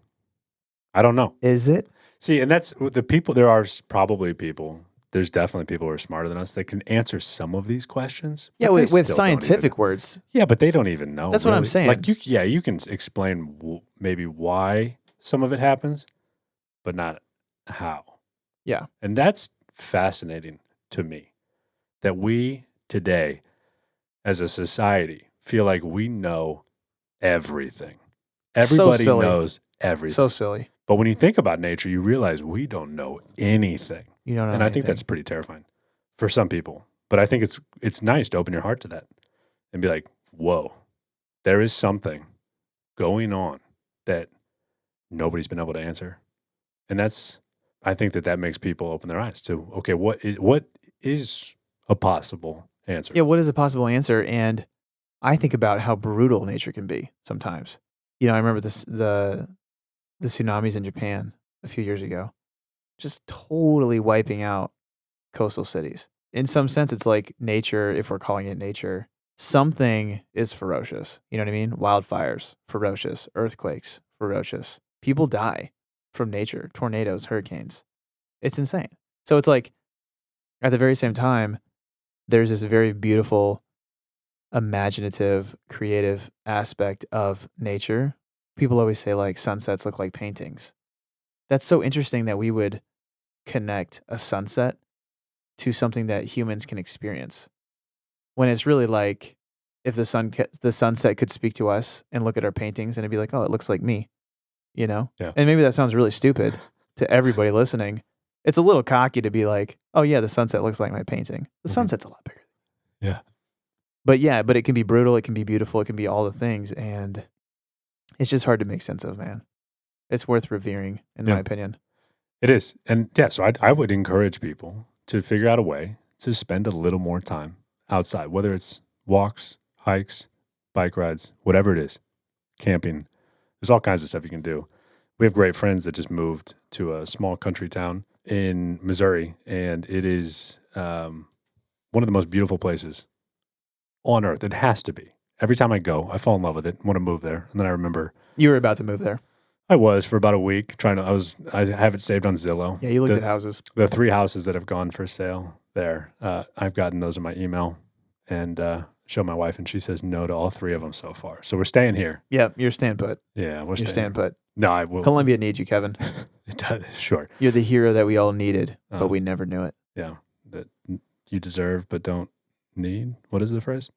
I don't know.
Is it?
See, and that's the people. There are probably people. There's definitely people who are smarter than us that can answer some of these questions.
Yeah, with scientific words.
Yeah, but they don't even know.
That's what I'm saying.
Like, you can explain maybe why some of it happens, but not how.
Yeah.
And that's fascinating to me, that we today, as a society, feel like we know everything. Everybody knows everything.
So silly.
But when you think about nature, you realize we don't know anything.
You don't know
and
anything.
I think that's pretty terrifying for some people. But I think it's nice to open your heart to that and be like, whoa, there is something going on that nobody's been able to answer. And I think that makes people open their eyes to, okay, what is a possible answer?
Yeah, what is a possible answer? And I think about how brutal nature can be sometimes. I remember the tsunamis in Japan a few years ago, just totally wiping out coastal cities. In some sense, it's like nature, if we're calling it nature, something is ferocious. You know what I mean? Wildfires, ferocious. Earthquakes, ferocious. People die from nature, tornadoes, hurricanes. It's insane. So it's like, at the very same time, there's this very beautiful, imaginative, creative aspect of nature. People always say like sunsets look like paintings. That's so interesting that we would connect a sunset to something that humans can experience, when it's really like if the sunset could speak to us and look at our paintings and it'd be like, oh, it looks like me, Yeah. And maybe that sounds really stupid to everybody listening. It's a little cocky to be like, oh yeah, the sunset looks like my painting. The sunset's a lot bigger.
Yeah.
But it can be brutal, it can be beautiful, it can be all the things, and it's just hard to make sense of, man. It's worth revering, in my opinion.
It is. And yeah, so I would encourage people to figure out a way to spend a little more time outside, whether it's walks, hikes, bike rides, whatever it is, camping. There's all kinds of stuff you can do. We have great friends that just moved to a small country town in Missouri, and it is one of the most beautiful places on earth. It has to be. Every time I go, I fall in love with it, want to move there. And then I remember
You were about to move there.
I was for about a week trying to, I have it saved on Zillow.
Yeah, you looked at houses.
The 3 houses that have gone for sale there, I've gotten those in my email and show my wife, and she says no to all 3 of them so far. So we're staying here.
Yeah, you're staying put.
Yeah, we're
You're
staying.
staying put.
No, I will.
Columbia needs you, Kevin.
It does, sure.
You're the hero that we all needed, but we never knew it.
Yeah, that you deserve but don't need. What is the phrase?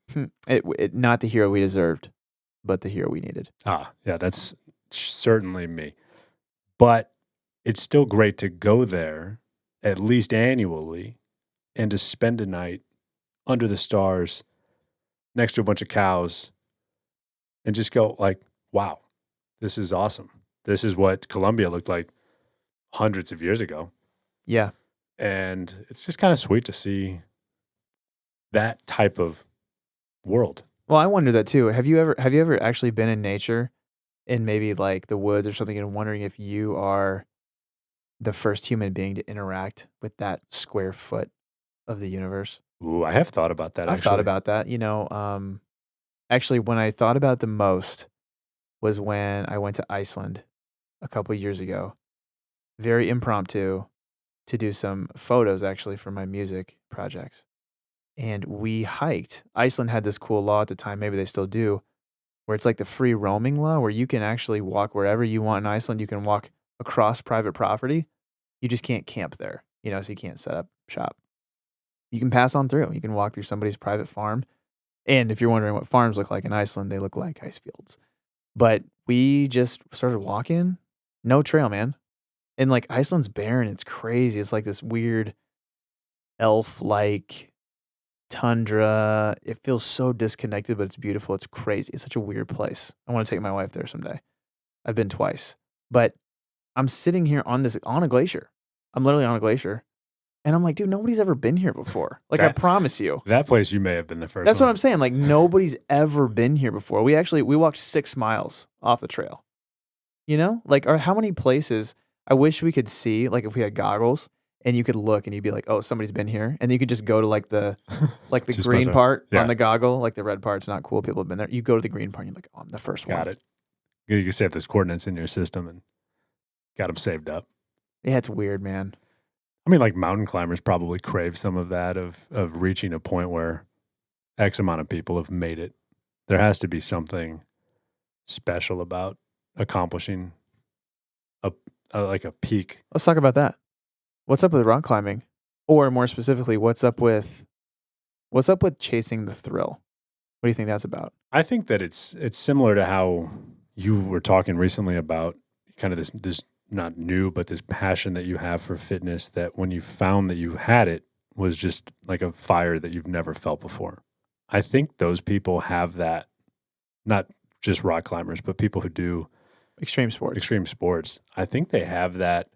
Not the hero we deserved, but the hero we needed.
Yeah, that's certainly me. But it's still great to go there at least annually and to spend a night under the stars next to a bunch of cows and just go like, wow, this is awesome. This is what Colombia looked like hundreds of years ago.
Yeah.
And it's just kind of sweet to see that type of world.
Well, I wonder that too. Have you ever actually been in nature, in maybe like the woods or something, and wondering if you are the first human being to interact with that square foot of the universe?
Ooh, I have thought about that.
I've thought about that. Actually, when I thought about it the most was when I went to Iceland a couple years ago. Very impromptu, to do some photos actually for my music projects. And we hiked. Iceland had this cool law at the time, maybe they still do, where it's like the free roaming law, where you can actually walk wherever you want in Iceland. You can walk across private property. You just can't camp there, so you can't set up shop. You can pass on through. You can walk through somebody's private farm. And if you're wondering what farms look like in Iceland, they look like ice fields. But we just started walking. No trail, man. And like Iceland's barren. It's crazy. It's like this weird elf-like tundra. It feels so disconnected, but it's beautiful. It's crazy. It's such a weird place. I want to take my wife there someday. I've been twice. But I'm sitting here on a glacier. I'm literally on a glacier. And I'm like, dude, nobody's ever been here before. Like, I promise you.
That place you may have been the first
That's
one.
what I'm saying. Like, nobody's ever been here before. We walked 6 miles off the trail. Like, how many places I wish we could see, like if we had goggles and you could look and you'd be like, oh, somebody's been here. And then you could just go to like the green part on the goggle, like the red part's not cool. People have been there. You go to the green part and you're like, oh, I'm the first one.
Got it. You can save those coordinates in your system and got them saved up.
Yeah, it's weird, man.
I mean, like mountain climbers probably crave some of that of reaching a point where X amount of people have made it. There has to be something special about accomplishing like a peak.
Let's talk about that. What's up with rock climbing? Or more specifically, what's up with chasing the thrill? What do you think that's about?
I think that it's similar to how you were talking recently about kind of this not new, but this passion that you have for fitness, that when you found that you had it was just like a fire that you've never felt before. I think those people have that, not just rock climbers, but people who do
extreme sports.
I think they have that,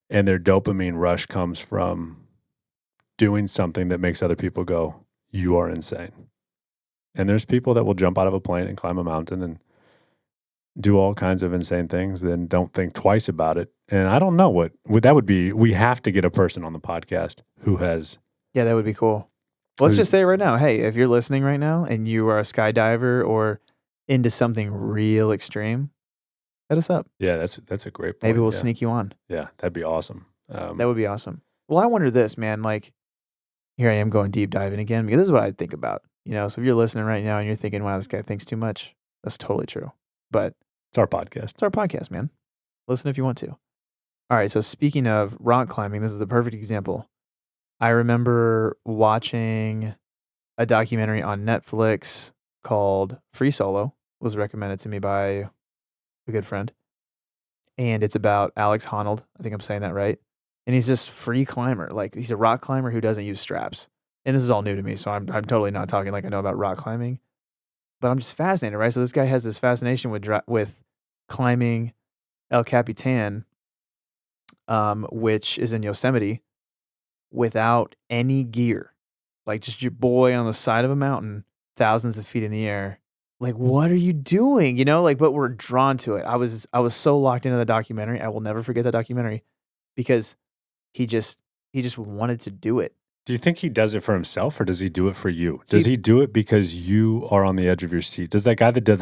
and their dopamine rush comes from doing something that makes other people go, you are insane. And there's people that will jump out of a plane and climb a mountain and do all kinds of insane things, then don't think twice about it. And I don't know what that would be. We have to get a person on the podcast who has. Yeah,
that would be cool. Let's just say right now, hey, if you're listening right now and you are a skydiver or into something real extreme, hit us up.
Yeah, that's a great point.
Maybe we'll sneak you on.
Yeah, that'd be awesome.
That would be awesome. Well, I wonder this, man. Like, here I am going deep diving again because this is what I think about. So if you're listening right now and you're thinking, wow, this guy thinks too much, that's totally true. But
it's our podcast.
It's our podcast, man. Listen if you want to. All right, so speaking of rock climbing, this is the perfect example. I remember watching a documentary on Netflix called Free Solo. It was recommended to me by a good friend. And it's about Alex Honnold. I think I'm saying that right. And he's this free climber. Like, he's a rock climber who doesn't use straps. And this is all new to me, so I'm totally not talking like I know about rock climbing. But I'm just fascinated, right? So this guy has this fascination with climbing El Capitan, which is in Yosemite, without any gear. Like, just your boy on the side of a mountain, thousands of feet in the air. Like, what are you doing? But we're drawn to it. I was so locked into the documentary. I will never forget that documentary because he just wanted to do it.
Do you think he does it for himself or does he do it for you?
See-
Does he do it because you are on the edge of your seat? Does that guy that did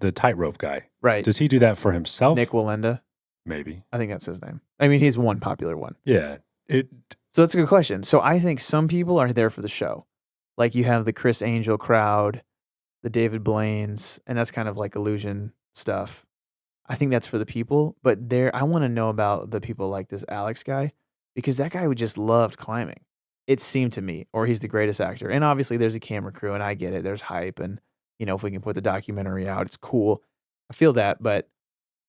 the tightrope guy,
Right.
does he do that for himself?
Nick Walenda.
Maybe.
I think that's his name. I mean, he's one popular one.
Yeah.
So that's a good question. So I think some people are there for the show. Like you have the Chris Angel crowd, the David Blaine's, and that's kind of like illusion stuff. I think that's for the people, but I want to know about the people like this Alex guy because that guy would just loved climbing. It seemed to me, or he's the greatest actor. And obviously there's a camera crew and I get it. There's hype and if we can put the documentary out, it's cool. I feel that, but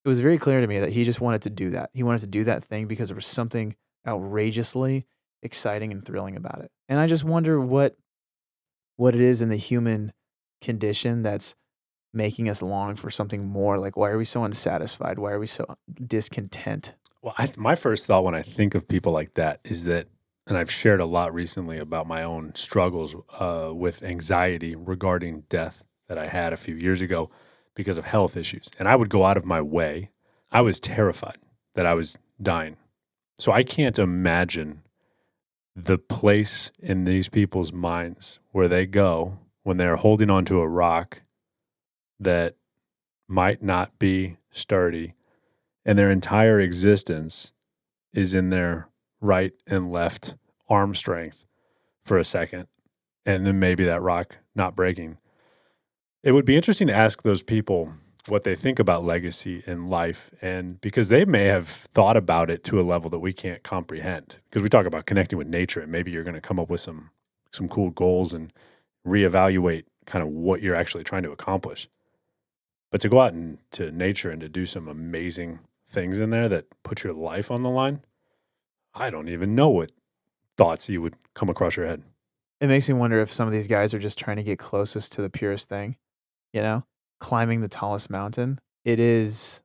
it was very clear to me that he just wanted to do that. He wanted to do that thing because there was something outrageously exciting and thrilling about it. And I just wonder what it is in the human condition that's making us long for something more. Like, why are we so unsatisfied? Why are we so discontent?
Well, my first thought when I think of people like that is that, and I've shared a lot recently about my own struggles with anxiety regarding death that I had a few years ago because of health issues. And I would go out of my way. I was terrified that I was dying. So I can't imagine the place in these people's minds where they go when they're holding onto a rock that might not be sturdy and their entire existence is in their right and left arm strength for a second and then maybe that rock not breaking. It would be interesting to ask those people what they think about legacy in life, and because they may have thought about it to a level that we can't comprehend, because we talk about connecting with nature and maybe you're going to come up with some cool goals and reevaluate kind of what you're actually trying to accomplish. But to go out into nature and to do some amazing things in there that put your life on the line, I don't even know what thoughts you would come across your head.
It makes me wonder if some of these guys are just trying to get closest to the purest thing, climbing the tallest mountain. It is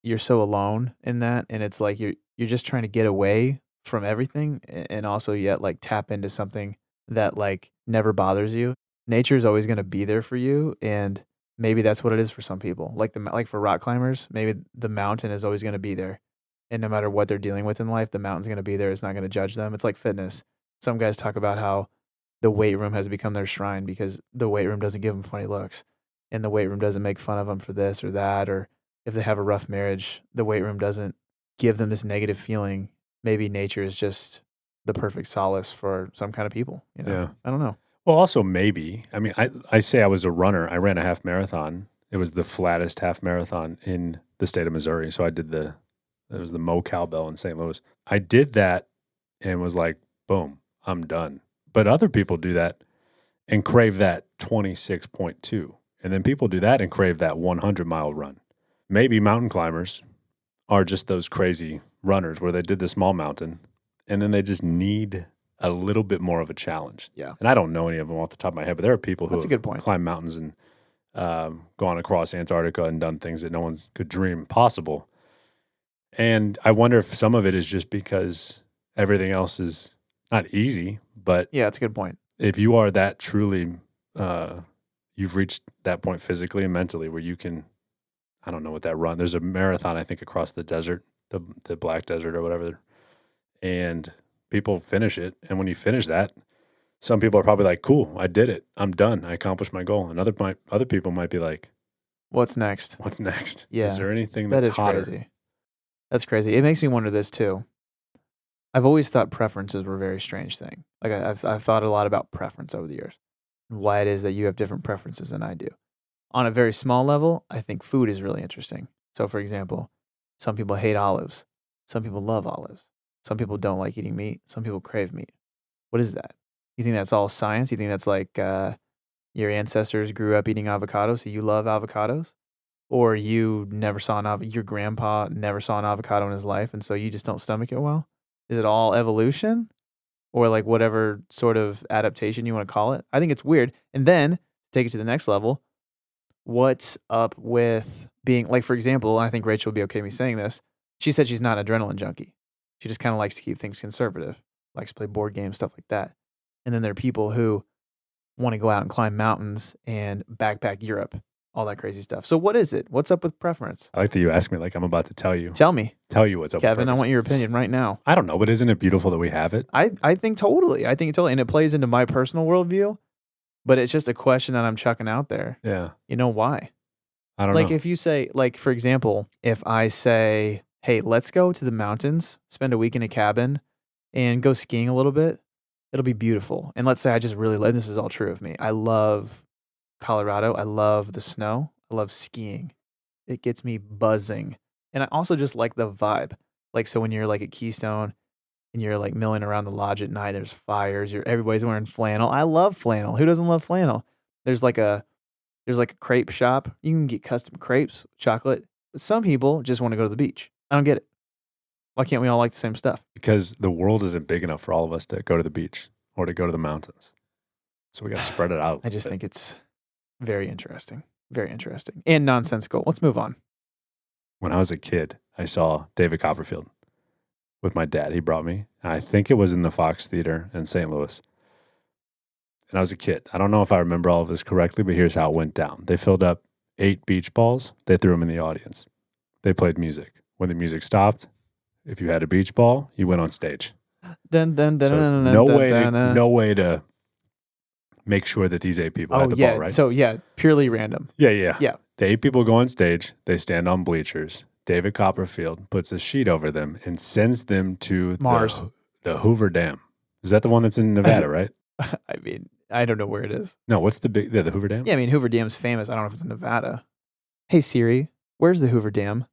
you're so alone in that. And it's like, you're just trying to get away from everything and also yet like tap into something that like never bothers you. Nature is always going to be there for you. And maybe that's what it is for some people. Like for rock climbers, maybe the mountain is always going to be there. And no matter what they're dealing with in life, the mountain's going to be there. It's not going to judge them. It's like fitness. Some guys talk about how the weight room has become their shrine because the weight room doesn't give them funny looks. And the weight room doesn't make fun of them for this or that. Or if they have a rough marriage, the weight room doesn't give them this negative feeling. Maybe nature is just the perfect solace for some kind of people.
Yeah.
I don't know.
Well, also maybe, I mean, I say I was a runner. I ran a half marathon. It was the flattest half marathon in the state of Missouri. So it was the Mo Cowbell in St. Louis. I did that and was like, boom, I'm done. But other people do that and crave that 26.2. And then people do that and crave that 100-mile run. Maybe mountain climbers are just those crazy runners where they did the small mountain and then they just need a little bit more of a challenge.
Yeah.
And I don't know any of them off the top of my head, but there are people who
That's a good point.
climbed mountains and gone across Antarctica and done things that no one could dream possible. And I wonder if some of it is just because everything else is not easy, but
Yeah, that's a good point.
if you are that truly, you've reached that point physically and mentally where you can, I don't know what that run, there's a marathon, I think, across the desert, the Black Desert or whatever. And people finish it. And when you finish that, some people are probably like, cool, I did it. I'm done. I accomplished my goal. And other people might be like,
What's next?
what's next?
Yeah,
Is there anything
that
that's
is
hotter?
crazy. That's crazy. It makes me wonder this too. I've always thought preferences were a very strange thing. Like I've thought a lot about preference over the years and why it is that you have different preferences than I do. On a very small level, I think food is really interesting. So for example, some people hate olives. Some people love olives. Some people don't like eating meat. Some people crave meat. What is that? You think that's all science? You think that's like your ancestors grew up eating avocados, so you love avocados? Or you never saw your grandpa never saw an avocado in his life, and so you just don't stomach it well? Is it all evolution? Or like whatever sort of adaptation you want to call it? I think it's weird. And then take it to the next level. What's up with being, like, for example, and I think Rachel will be okay with me saying this, she said she's not an adrenaline junkie. She just kind of likes to keep things conservative, likes to play board games, stuff like that. And then there are people who want to go out and climb mountains and backpack Europe all that crazy stuff. So what is it? What's up with preference?
I like that you ask me like I'm about to tell you.
Tell me,
What's up,
Kevin.
with
I
purpose.
want your opinion right now.
I don't know, but isn't it beautiful that we have it?
I think totally. And it plays into my personal worldview, but it's just a question that I'm chucking out there.
Yeah.
You know why?
I don't know.
Like if you say, like, for example, if I say, hey, let's go to the mountains, spend a week in a cabin and go skiing a little bit, it'll be beautiful. And let's say I just really love, this is all true of me. I love Colorado. I love the snow. I love skiing. It gets me buzzing. And I also just like the vibe. Like, so when you're like at Keystone and you're like milling around the lodge at night, there's fires, everybody's wearing flannel. I love flannel. Who doesn't love flannel? There's like a crepe shop. You can get custom crepes, chocolate. But some people just want to go to the beach. I don't get it. Why can't we all like the same stuff?
Because the world isn't big enough for all of us to go to the beach or to go to the mountains. So we got to spread it out.
I just think it's very interesting. Very interesting. And nonsensical. Let's move on.
When I was a kid, I saw David Copperfield with my dad. He brought me. I think it was in the Fox Theater in St. Louis. And I was a kid. I don't know if I remember all of this correctly, but here's how it went down. They filled up 8 beach balls. They threw them in the audience. They played music. When the music stopped, if you had a beach ball, you went on stage. No way to make sure that these 8 people had the ball, right?
So yeah, purely random.
Yeah.
Yeah.
The 8 people go on stage. They stand on bleachers. David Copperfield puts a sheet over them and sends them to
Mars.
The Hoover Dam. Is that the one that's in Nevada, right?
I mean, I don't know where it is.
No, what's the Hoover Dam?
Yeah, I mean, Hoover Dam's famous. I don't know if it's in Nevada. Hey, Siri, where's the Hoover Dam?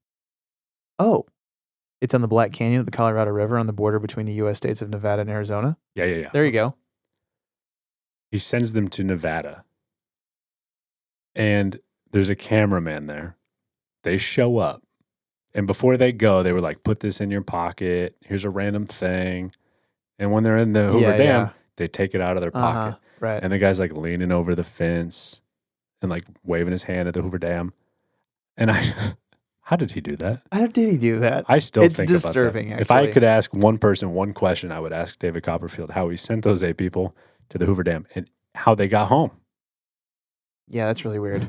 Oh, it's on the Black Canyon of the Colorado River on the border between the U.S. states of Nevada and Arizona.
Yeah.
There you go.
He sends them to Nevada. And there's a cameraman there. They show up. And before they go, they were like, put this in your pocket. Here's a random thing. And when they're in the Hoover Dam, they take it out of their pocket.
Right.
And the guy's like leaning over the fence and like waving his hand at the Hoover Dam. And how did he do that?
How did he do that?
I still
it's
think
disturbing,
about that.
actually.
If I could ask one person one question, I would ask David Copperfield how he sent those 8 people to the Hoover Dam and how they got home.
Yeah, that's really weird.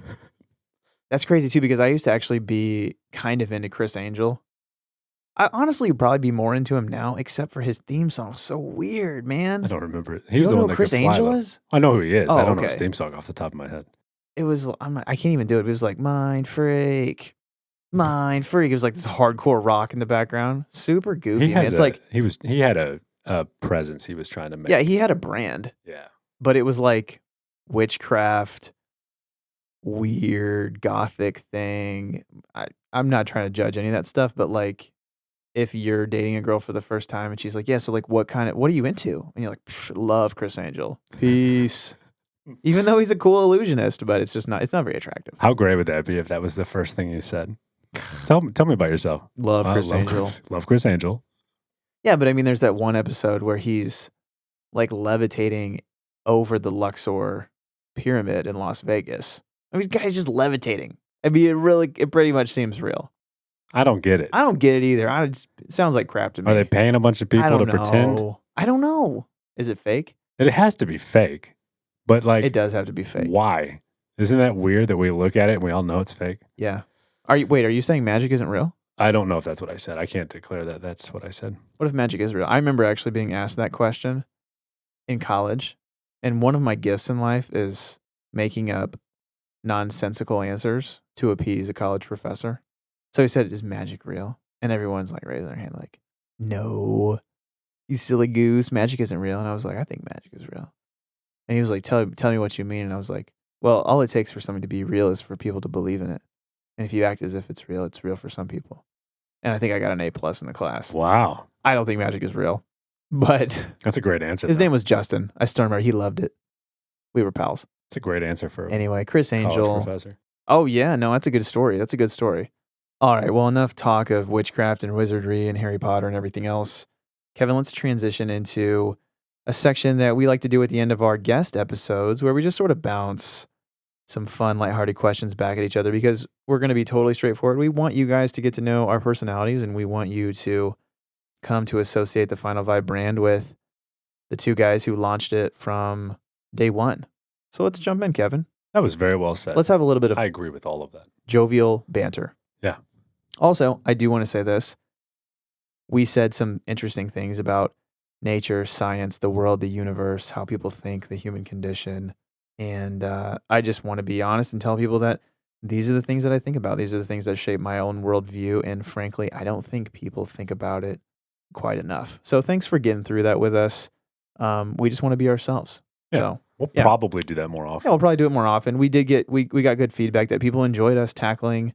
That's crazy too, because I used to actually be kind of into Chris Angel. I honestly would probably be more into him now, except for his theme song. So weird, man.
I don't remember it. He was the
know
one
who
that
Chris
could fly
Angel
low.
is?
I know who he is.
Oh,
I don't know his
okay.
theme song off the top of my head.
It was, I can't even do it. It was like, Mind Freak. Mind Freak. It was like this hardcore rock in the background. Super goofy.
He had a presence he was trying to make.
Yeah, he had a brand.
Yeah.
But it was like witchcraft, weird gothic thing. I'm not trying to judge any of that stuff, but like if you're dating a girl for the first time and she's like, yeah, so like what are you into? And you're like, love Chris Angel. Peace. Even though he's a cool illusionist, but it's not very attractive.
How great would that be if that was the first thing you said? Tell me about yourself.
Love Chris Angel.
Love Chris Angel.
Yeah, but I mean, there's that one episode where he's like levitating over the Luxor pyramid in Las Vegas. I mean, the guy's just levitating. I mean, it pretty much seems real.
I don't get it.
I don't get it either. It sounds like crap to me.
Are they paying a bunch of people to pretend?
I don't know. Is it fake?
It has to be fake. But like,
it does have to be fake.
Why? Isn't that weird that we look at it and we all know it's fake?
Yeah. Are you saying magic isn't real?
I don't know if that's what I said. I can't declare that that's what I said.
What if magic is real? I remember actually being asked that question in college. And one of my gifts in life is making up nonsensical answers to appease a college professor. So he said, is magic real? And everyone's like raising their hand like, no, you silly goose. Magic isn't real. And I was like, I think magic is real. And he was like, tell me what you mean. And I was like, well, all it takes for something to be real is for people to believe in it. And if you act as if it's real for some people. And I think I got an A+ in the class.
Wow.
I don't think magic is real. But
that's a great answer.
His name was Justin. I still remember. He loved it. We were pals.
It's a great answer for
anyway, Chris Angel.
Professor.
Oh, yeah. No, that's a good story. That's a good story. All right. Well, enough talk of witchcraft and wizardry and Harry Potter and everything else. Kevin, let's transition into a section that we like to do at the end of our guest episodes where we just sort of bounce some fun, lighthearted questions back at each other because we're going to be totally straightforward. We want you guys to get to know our personalities and we want you to come to associate the FinalVibe brand with the 2 guys who launched it from day one. So let's jump in, Kevin.
That was very well said.
Let's have a little bit of
I agree with all of that.
jovial banter.
Yeah.
Also, I do want to say this. We said some interesting things about nature, science, the world, the universe, how people think, the human condition. And I just want to be honest and tell people that these are the things that I think about. These are the things that shape my own worldview. And frankly, I don't think people think about it quite enough. So thanks for getting through that with us. We just want to be ourselves.
Yeah.
So
We'll probably do that more often.
yeah, we'll probably do it more often. We got good feedback that people enjoyed us tackling.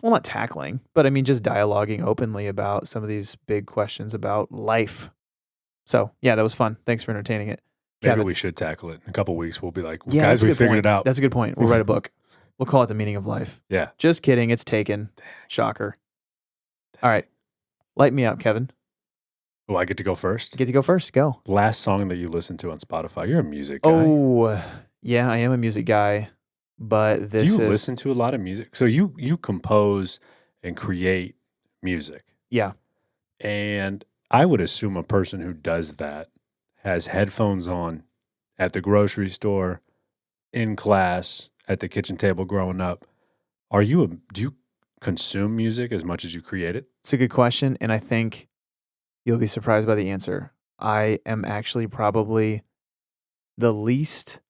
Well, not tackling, but I mean, just dialoguing openly about some of these big questions about life. So, yeah, that was fun. Thanks for entertaining it.
Maybe
Kevin.
we should tackle it. In a couple of weeks, we'll be like,
Yeah,
guys,
that's a
we
good
figured
point.
it out.
That's a good point. We'll write a book. We'll call it The Meaning of Life.
Yeah.
Just kidding. It's taken. Shocker. All right. Light me up, Kevin.
Oh, I get to go first?
Get to go first. Go.
Last song that you listened to on Spotify. You're a music guy.
Oh, yeah, I am a music guy, but this is...
Do you listen to a lot of music? So you compose and create music.
Yeah.
And I would assume a person who does that has headphones on at the grocery store, in class, at the kitchen table growing up. Do you consume music as much as you create it?
It's a good question, and I think you'll be surprised by the answer. I am actually probably the least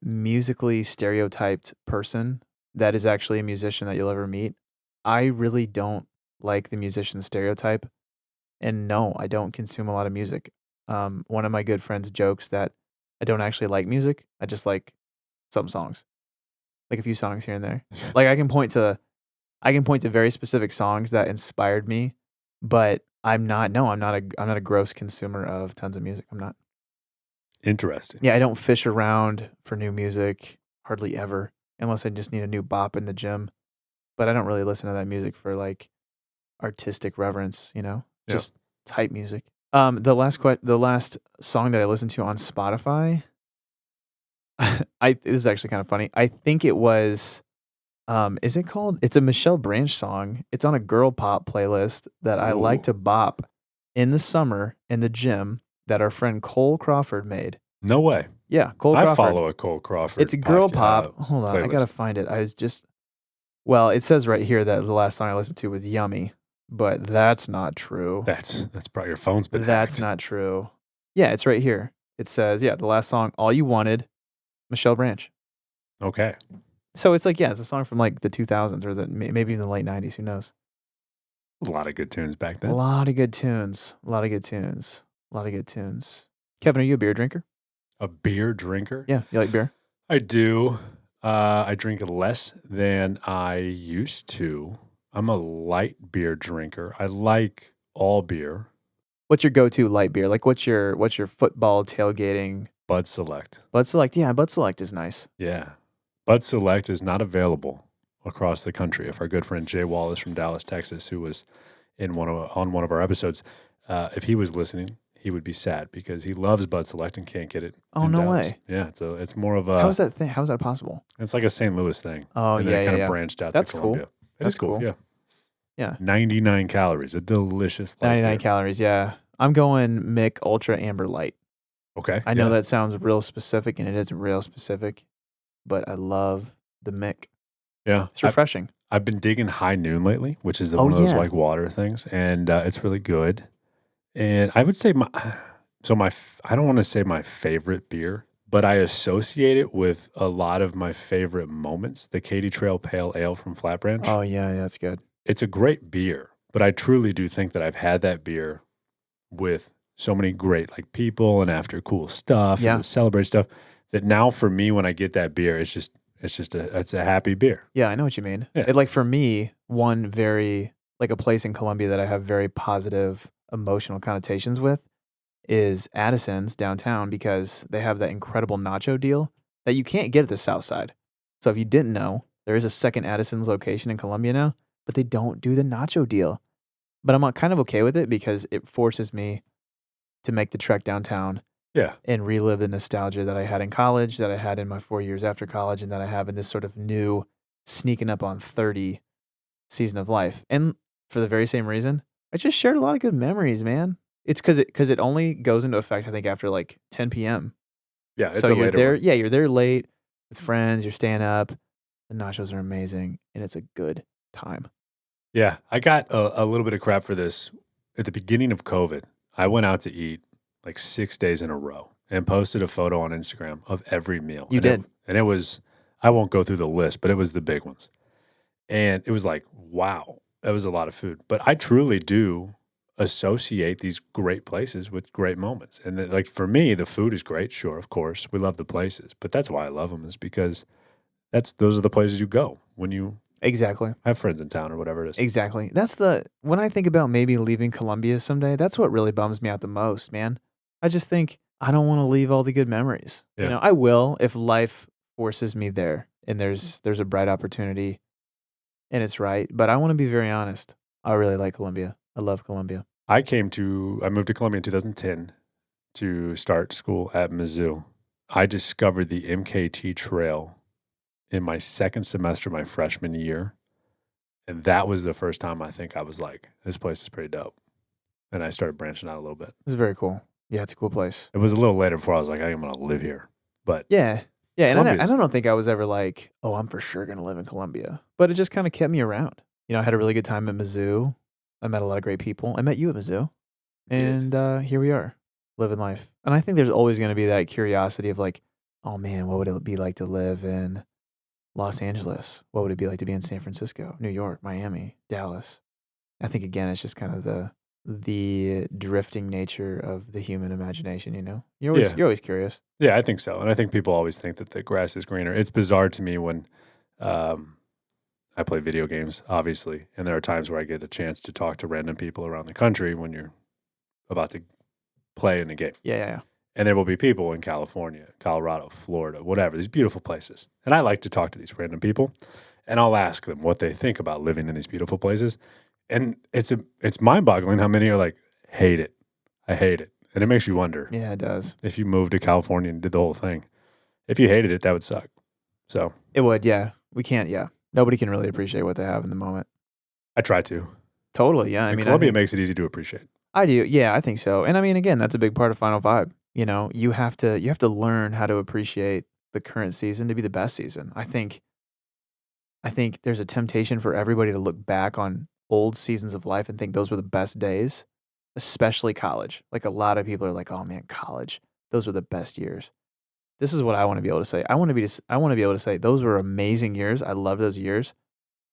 musically stereotyped person that is actually a musician that you'll ever meet. I really don't like the musician stereotype. And no, I don't consume a lot of music. One of my good friends jokes that I don't actually like music. I just like some songs, like a few songs here and there. Like I can point to very specific songs that inspired me, but I'm not a gross consumer of tons of music. I'm not.
Interesting.
Yeah, I don't fish around for new music hardly ever, unless I just need a new bop in the gym. But I don't really listen to that music for like artistic reverence, just type music. The last song that I listened to on Spotify, this is actually kind of funny. I think it was, is it called? It's a Michelle Branch song. It's on a girl pop playlist that I like to bop in the summer in the gym that our friend Cole Crawford made.
No way.
Yeah, Cole Crawford.
I follow a Cole Crawford.
It's a girl pop. Hold on,
playlist.
I gotta find it. Well, it says right here that the last song I listened to was Yummy, but that's not true.
That's probably your phone's been
That's
hacked.
not true. Yeah, it's right here. It says, the last song, All You Wanted, Michelle Branch.
Okay.
So it's like, it's a song from like the 2000s or maybe even the late 90s. Who knows?
A lot of good tunes back then.
A lot of good tunes. Kevin, are you a beer drinker?
A beer drinker?
Yeah, you like beer?
I do. I drink less than I used to. I'm a light beer drinker. I like all beer.
What's your go-to light beer? Like, what's your football tailgating?
Bud Select.
Bud Select, yeah, Bud Select is nice.
Yeah. Bud Select is not available across the country. If our good friend Jay Wallace from Dallas, Texas, who was on one of our episodes, if he was listening, he would be sad because he loves Bud Select and can't get it.
Oh,
in
no
Dallas.
way.
Yeah, so it's more of a...
How is that thing? How is that possible?
It's like a St. Louis thing.
Oh,
and
yeah,
then it kind
yeah.
of branched out
That's
to
cool.
Columbia.
That's
It's cool,
cool.
yeah.
Yeah.
99 calories, a delicious light
99
beer.
calories, yeah. I'm going Mick Ultra Amber Light.
Okay.
I know that sounds real specific, and it is real specific, but I love the Mick.
Yeah.
It's refreshing.
I've been digging High Noon lately, which is one of those like water things, and it's really good. And I would say I don't want to say my favorite beer, but I associate it with a lot of my favorite moments. The Katy Trail Pale Ale from Flat Branch.
Oh, yeah, that's good.
It's a great beer, but I truly do think that I've had that beer with so many great like people and after cool stuff and to celebrate stuff that now for me when I get that beer, it's a happy beer.
Yeah, I know what you mean.
Yeah.
It, like for me, one very like a place in Columbia that I have very positive emotional connotations with is Addison's downtown because they have that incredible nacho deal that you can't get at the South Side. So if you didn't know, there is a second Addison's location in Columbia now, but they don't do the nacho deal. But I'm kind of okay with it because it forces me to make the trek downtown and relive the nostalgia that I had in college, that I had in my 4 years after college, and that I have in this sort of new sneaking up on 30 season of life. And for the very same reason, I just shared a lot of good memories, man. It's because it only goes into effect, I think, after like 10 p.m.
Yeah, it's
so
a
you're
later
there.
one.
Yeah, you're there late. with friends. You're staying up. The nachos are amazing, and it's a good time.
Yeah, I got a little bit of crap for this. At the beginning of COVID, I went out to eat like 6 days in a row and posted a photo on Instagram of every meal.
You did.
And it was, I won't go through the list, but it was the big ones. And it was like, wow, that was a lot of food. But I truly do associate these great places with great moments. And like for me, the food is great. Sure, of course, we love the places, but that's why I love them is because those are the places you go when you
Exactly.
have friends in town or whatever it is.
Exactly. When I think about maybe leaving Colombia someday, that's what really bums me out the most, man. I just think I don't want to leave all the good memories.
Yeah.
You know, I will if life forces me there and there's a bright opportunity and it's right. But I want to be very honest. I really like Colombia. I love Colombia.
I moved to Colombia in 2010 to start school at Mizzou. I discovered the MKT trail in my second semester, my freshman year. And that was the first time I think I was like, this place is pretty dope. And I started branching out a little bit.
It's very cool. Yeah, it's a cool place.
It was a little later before I was like, I'm going to live here. But
yeah. And I
Columbia's-
don't think I was ever like, oh, I'm for sure going to live in Colombia. But it just kind of kept me around. You know, I had a really good time at Mizzou. I met a lot of great people. I met you at Mizzou.
Did.
And here we are, living life. And I think there's always going to be that curiosity of like, oh man, what would it be like to live in Los Angeles? What would it be like to be in San Francisco, New York, Miami, Dallas? I think again, it's just kind of the drifting nature of the human imagination. You know, you're always curious.
Yeah, I think so. And I think people always think that the grass is greener. It's bizarre to me when I play video games, obviously, and there are times where I get a chance to talk to random people around the country when you're about to play in a game.
Yeah.
And there will be people in California, Colorado, Florida, whatever, these beautiful places. And I like to talk to these random people, and I'll ask them what they think about living in these beautiful places. And it's mind-boggling how many are like, hate it. I hate it. And it makes you wonder.
Yeah, it does.
If you moved to California and did the whole thing. If you hated it, that would suck. So
it would, yeah. We can't, yeah. Nobody can really appreciate what they have in the moment.
I try to.
Totally, yeah. I mean,
Colombia makes it easy to appreciate.
I do, yeah, I think so. And I mean, again, that's a big part of Final Vibe. You know, you have to learn how to appreciate the current season to be the best season. I think there's a temptation for everybody to look back on old seasons of life and think those were the best days, especially college. Like a lot of people are like, "Oh man, college, those were the best years." This is what I want to be able to say. I want to be able to say those were amazing years. I love those years,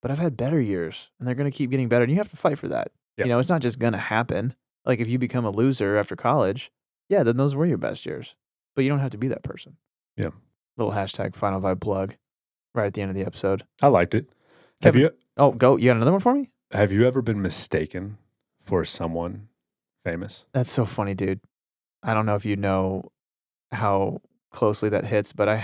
but I've had better years, and they're going to keep getting better. And you have to fight for that.
Yep.
You know, it's not just going to happen. Like if you become a loser after college, yeah, then those were your best years. But you don't have to be that person.
Yeah.
Little hashtag Final Vibe plug right at the end of the episode.
I liked it.
Kevin, go. You got another one for me?
Have you ever been mistaken for someone famous?
That's so funny, dude. I don't know if you know how closely that hits, but I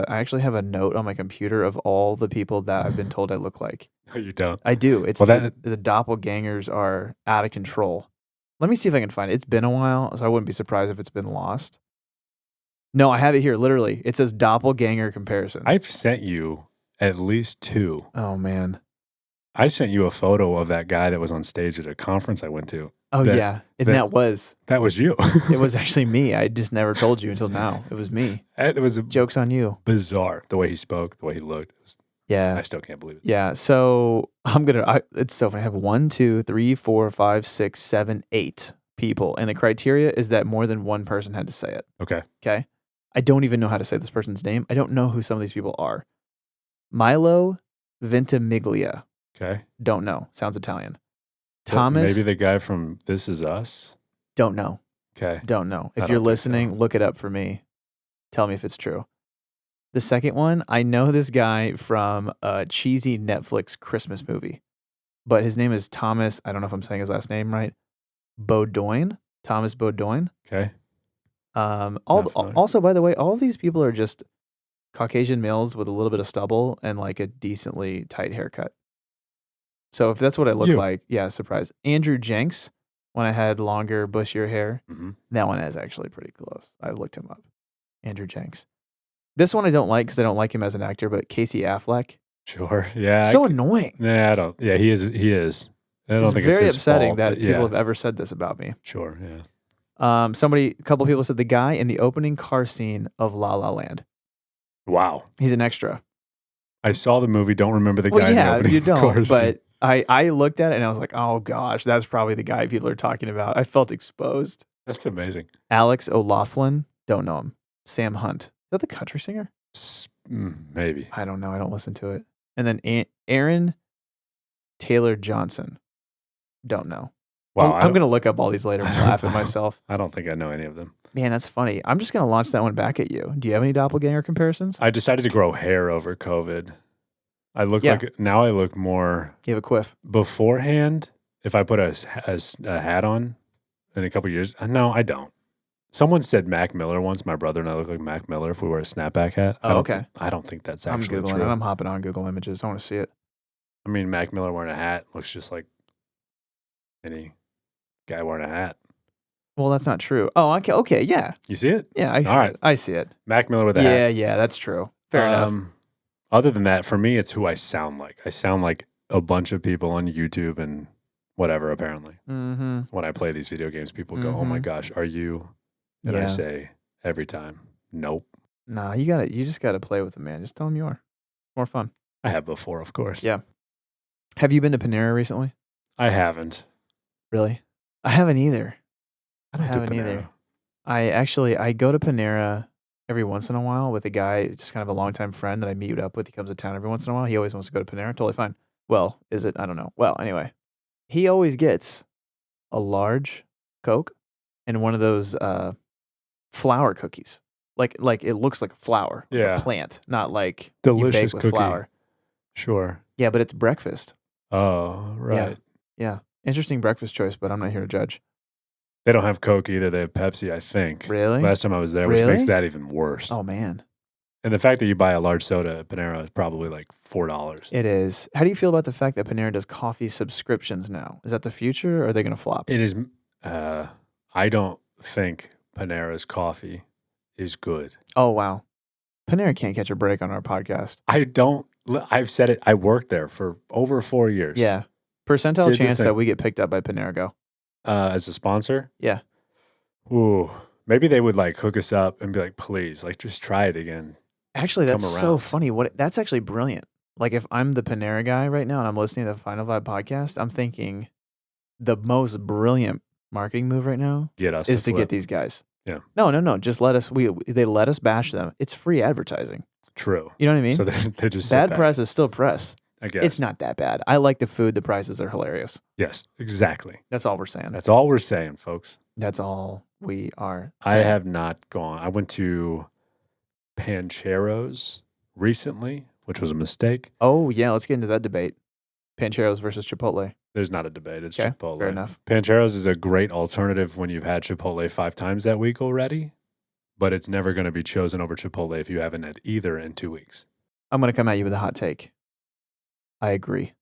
actually have a note on my computer of all the people that I've been told I look like.
No, you don't.
I do. It's the doppelgangers are out of control. Let me see if I can find it. It's been a while, so I wouldn't be surprised if it's been lost. No, I have it here. Literally, it says doppelganger comparisons.
I've sent you at least 2.
Oh man,
I sent you a photo of that guy that was on stage at a conference I went to.
Oh yeah, and that was
you.
It was actually me. I just never told you until now. It was me.
It was
Joke's on you.
Bizarre the way he spoke, the way he looked.
Yeah,
I still can't believe it.
Yeah, so it's so funny. I have 1, 2, 3, 4, 5, 6, 7, 8 people, and the criteria is that more than one person had to say it. Okay. I don't even know how to say this person's name. I don't know who some of these people are. Milo Ventimiglia.
Okay.
Don't know. Sounds Italian. Thomas.
Maybe the guy from This Is Us.
Don't know.
Okay.
Don't know. If you're listening, look it up for me. Tell me if it's true. The second one, I know this guy from a cheesy Netflix Christmas movie, but his name is Thomas. I don't know if I'm saying his last name right. Beaudoin. Thomas Beaudoin.
Okay.
Also, by the way, all of these people are just Caucasian males with a little bit of stubble and like a decently tight haircut. So if that's what I look like, yeah, surprise. Andrew Jenks, when I had longer, bushier hair, that one is actually pretty close. I looked him up. Andrew Jenks. This one I don't like because I don't like him as an actor, but Casey Affleck.
Sure, yeah.
So annoying.
Yeah, I don't. Yeah, he is. I don't think it's
very
his
upsetting
fault,
that people have ever said this about me.
Sure, yeah.
A couple people said the guy in the opening car scene of La La Land.
Wow.
He's an extra.
I saw the movie. Don't remember the
Well,
guy in the
yeah,
opening.
you don't.
chorus.
But I looked at it and I was like, oh gosh, that's probably the guy people are talking about. I felt exposed.
That's amazing.
Alex O'Loughlin, don't know him. Sam Hunt, is that the country singer?
Maybe.
I don't know. I don't listen to it. And then Aaron Taylor Johnson, don't know.
Wow.
I'm going to look up all these later and laugh at myself.
I don't think I know any of them.
Man, that's funny. I'm just going to launch that one back at you. Do you have any doppelganger comparisons?
I decided to grow hair over COVID. I look
Yeah.
like, now I look more
You have a quiff.
beforehand. If I put a hat on in a couple years, no, I don't. Someone said Mac Miller once. My brother and I look like Mac Miller if we wear a snapback hat.
Oh, okay.
I don't think that's
I'm
actually
Googling
true.
it. I'm hopping on Google Images. I want to see it.
I mean, Mac Miller wearing a hat looks just like any guy wearing a hat.
Well, that's not true. Oh, okay. Okay. Yeah.
You see it?
Yeah. I see
All right.
it. I see it.
Mac Miller with a hat.
Yeah. That's true. Fair enough.
Other than that, for me, it's who I sound like. I sound like a bunch of people on YouTube and whatever, apparently.
Mm-hmm.
When I play these video games, people go, oh my gosh, are you? And I say every time, nope.
Nah, you just gotta play with them, man. Just tell them you are. More fun.
I have before, of course.
Yeah. Have you been to Panera recently?
I haven't.
Really? I haven't either.
I don't do
haven't
Panera.
either. I go to Panera every once in a while with a guy, just kind of a longtime friend that I meet up with. He comes to town every once in a while. He always wants to go to Panera. Totally fine. Well, is it? I don't know. Well, anyway, he always gets a large Coke and one of those flour cookies. Like it looks like a flour, like
Yeah.
a plant, not like
Delicious
you bake with
cookie.
flour.
Sure.
Yeah, but it's breakfast.
Oh, right.
Yeah. Interesting breakfast choice, but I'm not here to judge.
They don't have Coke either. They have Pepsi, I think.
Really?
Last time I was there, which
Really?
makes that even worse.
Oh, man.
And the fact that you buy a large soda at Panera is probably like $4.
It is. How do you feel about the fact that Panera does coffee subscriptions now? Is that the future, or are they going to flop?
It is. I don't think Panera's coffee is good.
Oh, wow. Panera can't catch a break on our podcast.
I've said it. I worked there for over 4 years.
Yeah. Percentile
Did the
chance
thing.
that we get picked up by Panera Go.
As a sponsor.
Yeah.
Ooh, maybe they would like hook us up and be like, please, like just try it again.
Actually, that's
Come
so
around.
funny. That's actually brilliant. Like if I'm the Panera guy right now and I'm listening to the Final Vibe podcast, I'm thinking the most brilliant marketing move right now
Get us
is to
flip.
get these guys.
Yeah.
No. Just let us. They let us bash them. It's free advertising.
True.
You know what I mean?
So they just
bad
sit back,
press is still press.
I guess.
It's not that bad. I like the food. The prices are hilarious.
Yes, exactly.
That's all we're saying.
That's all we're saying, folks.
That's all we are
I
saying.
have not gone. I went to Pancheros recently, which was a mistake.
Oh, yeah. Let's get into that debate. Pancheros versus Chipotle.
There's not a debate. It's
Okay,
Chipotle.
fair enough.
Pancheros is a great alternative when you've had Chipotle 5 times that week already, but it's never going to be chosen over Chipotle if you haven't had either in 2 weeks.
I'm going to come at you with a hot take. I agree.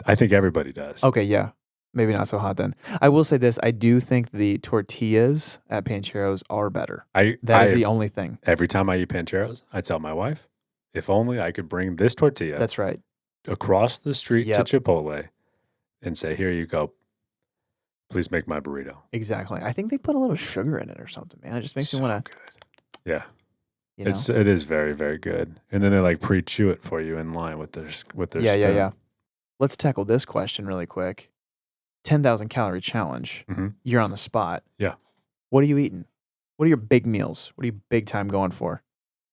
I think everybody does.
Okay, yeah. Maybe not so hot then. I will say this. I do think the tortillas at Pancheros are better. That is the only thing.
Every time I eat Pancheros, I tell my wife, if only I could bring this tortilla
That's right.
across the street
Yep.
to Chipotle and say, here you go. Please make my burrito.
Exactly. I think they put a little sugar in it or something, man. It just makes me want to,
Yeah.
you know.
It is very, very good. And then they like pre-chew it for you in line with their spoon.
Yeah. Let's tackle this question really quick. 10,000 calorie challenge.
Mhm.
You're on the spot.
Yeah.
What are you eating? What are your big meals? What are you big time going for?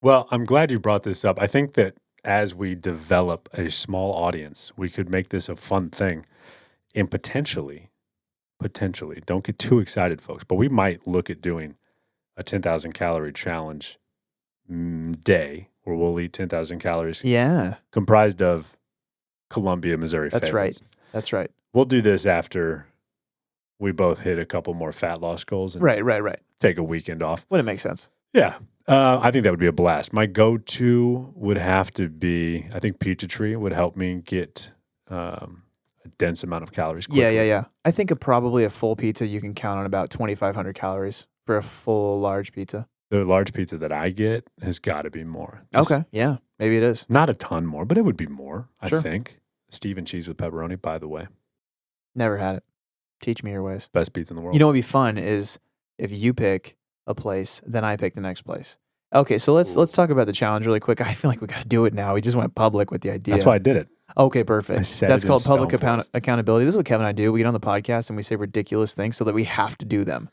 Well, I'm glad you brought this up. I think that as we develop a small audience, we could make this a fun thing and potentially, don't get too excited, folks, but we might look at doing a 10,000 calorie challenge day where we'll eat 10,000 calories
Yeah.
comprised of Columbia, Missouri
That's
favorites.
right. That's right.
We'll do this after we both hit a couple more fat loss goals and
Right.
take a weekend off.
Would it make sense?
Yeah. I think that would be a blast. My go-to would have to be, I think Pizza Tree would help me get a dense amount of calories quickly.
Yeah. I think probably a full pizza, you can count on about 2,500 calories for a full large pizza.
The large pizza that I get has got to be more. This-
Okay. Yeah. Maybe it is.
Not a ton more, but it would be more,
Sure.
I think. Steve and cheese with pepperoni, by the way.
Never had it. Teach me your ways.
Best pizza in the world.
You know what would be fun is if you pick a place, then I pick the next place. Okay, so let's
Ooh.
talk about the challenge really quick. I feel like we got to do it now. We just went public with the idea.
That's why I did it.
Okay,
I
perfect.
set
That's
it in
called public
stone for us.
accountability. This is what Kevin and I do. We get on the podcast and we say ridiculous things so that we have to do them.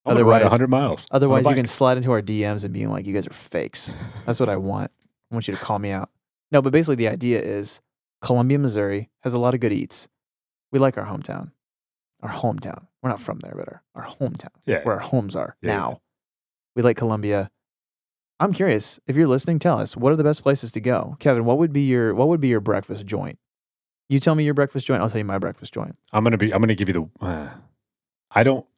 I'm going to ride
Otherwise-
100 miles. on a
Otherwise, you
bike.
can slide into our DMs and being like, you guys are fakes. That's what I want. I want you to call me out. No, but basically the idea is Columbia, Missouri has a lot of good eats. We like our hometown. Our hometown. We're not from there, but our hometown.
Yeah.
Where our homes are
Yeah,
now.
yeah.
We like Columbia. I'm curious, if you're listening, tell us, what are the best places to go? Kevin, what would be your breakfast joint? You tell me your breakfast joint, I'll tell you my breakfast joint.
I'm going to give you the,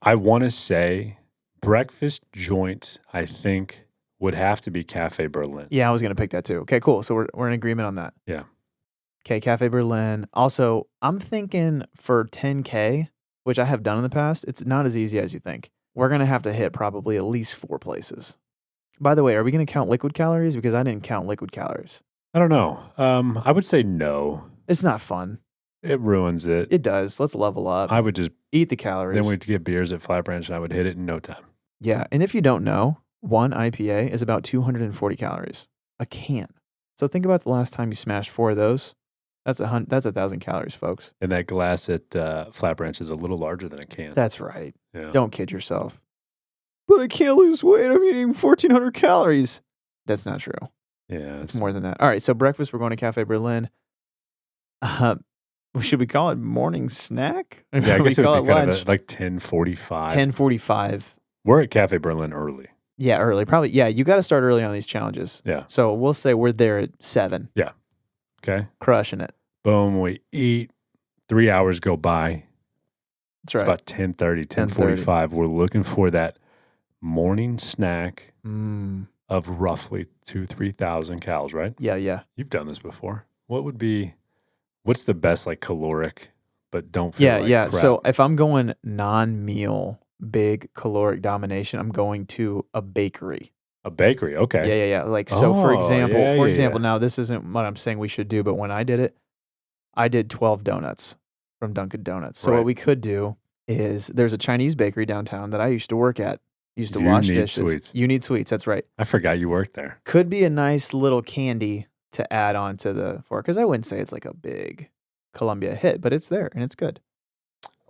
I want to say breakfast joint, I think would have to be Cafe Berlin.
Yeah, I was going to pick that too. Okay, cool. So we're in agreement on that.
Yeah.
Okay, Cafe Berlin. Also, I'm thinking for 10K, which I have done in the past, it's not as easy as you think. We're going to have to hit probably at least 4 places. By the way, are we going to count liquid calories? Because I didn't count liquid calories.
I don't know. I would say no.
It's not fun.
It ruins it.
It does. Let's level up.
I would just
Eat the calories.
then we'd get beers at Flat Branch and I would hit it in no time.
Yeah, and if you don't know, one IPA is about 240 calories a can. So think about the last time you smashed 4 of those. That's 1,000 calories, folks.
And that glass at Flat Branch is a little larger than a can.
That's right.
Yeah.
Don't kid yourself. But I can't lose weight. I'm eating 1,400 calories. That's not true.
Yeah.
It's more than that. All right, so breakfast, we're going to Cafe Berlin. Should we call it morning snack? Or
Yeah, I
should we
guess it
call
would
it
be kind
lunch?
of like 10:45.
10:45.
We're at Cafe Berlin early.
Yeah, early. Probably. Yeah, you got to start early on these challenges.
Yeah.
So we'll say we're there at 7.
Okay.
Crushing it.
Boom. We eat. 3 hours go by.
That's
It's
right.
about 10:30, 10:45. We're looking for that morning snack of roughly 2,000-3,000 calories, right?
Yeah.
You've done this before. What's the best like caloric, but don't feel like
Yeah.
crap?
So if I'm going non-meal, big caloric domination, I'm going to a bakery.
A bakery, okay.
Yeah. Like, so for
Oh,
example,
yeah.
now this isn't what I'm saying we should do, but when I did it, I did 12 donuts from Dunkin' Donuts. So
Right.
what we could do is there's a Chinese bakery downtown that I used to work at. Used to
You
wash
need
dishes.
sweets.
You need sweets. That's right.
I forgot you worked there.
Could be a nice little candy to add on to the fork, because I wouldn't say it's like a big Columbia hit, but it's there and it's good.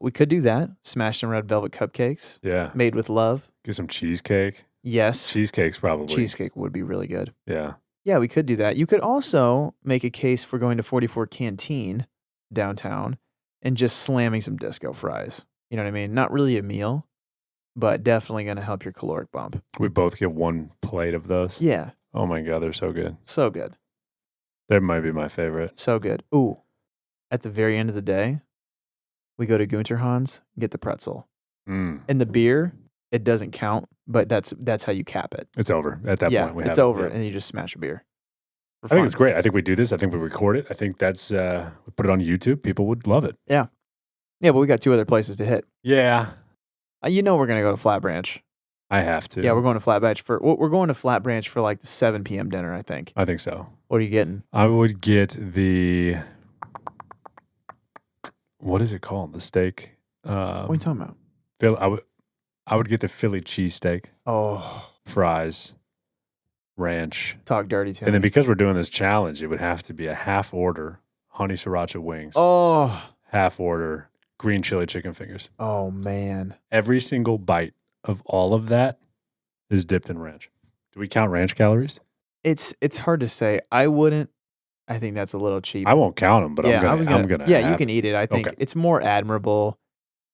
We could do that. Smash some red velvet cupcakes
Yeah.
made with love.
Get some cheesecake.
Yes.
Cheesecake's probably.
Cheesecake would be really good.
Yeah.
Yeah, we could do that. You could also make a case for going to 44 Canteen downtown and just slamming some disco fries. You know what I mean? Not really a meal, but definitely going to help your caloric bump.
We both get one plate of those.
Yeah,
Oh my God, they're so good.
so good.
They might be my favorite.
So good. Ooh, at the very end of the day, we go to Gunter Hans, get the pretzel.
Mm.
And the beer, it doesn't count, but that's how you cap it.
It's over at that point.
It's over, and you just smash a beer.
I think it's great. I think we do this. I think we record it. I think that's we put it on YouTube. People would love it.
Yeah, but we got 2 other places to hit.
Yeah,
You know we're gonna go to Flat Branch.
I have to.
Yeah, we're going to Flat Branch we're going to Flat Branch for like the 7 p.m. dinner, I think.
I think so.
What are you getting?
I would get the what is it called? The steak.
What are you talking about?
I would get the Philly cheesesteak,
Oh,
fries, ranch,
talk dirty to
and then
me.
because we're doing this challenge, it would have to be a half order honey sriracha wings,
Oh,
half order green chili chicken fingers.
oh man.
Every single bite of all of that is dipped in ranch. Do we count ranch calories?
It's hard to say. I wouldn't. I think that's a little cheap.
I won't count them, but
yeah,
I'm gonna.
Yeah, you
have
can eat it. I think
Okay.
it's more admirable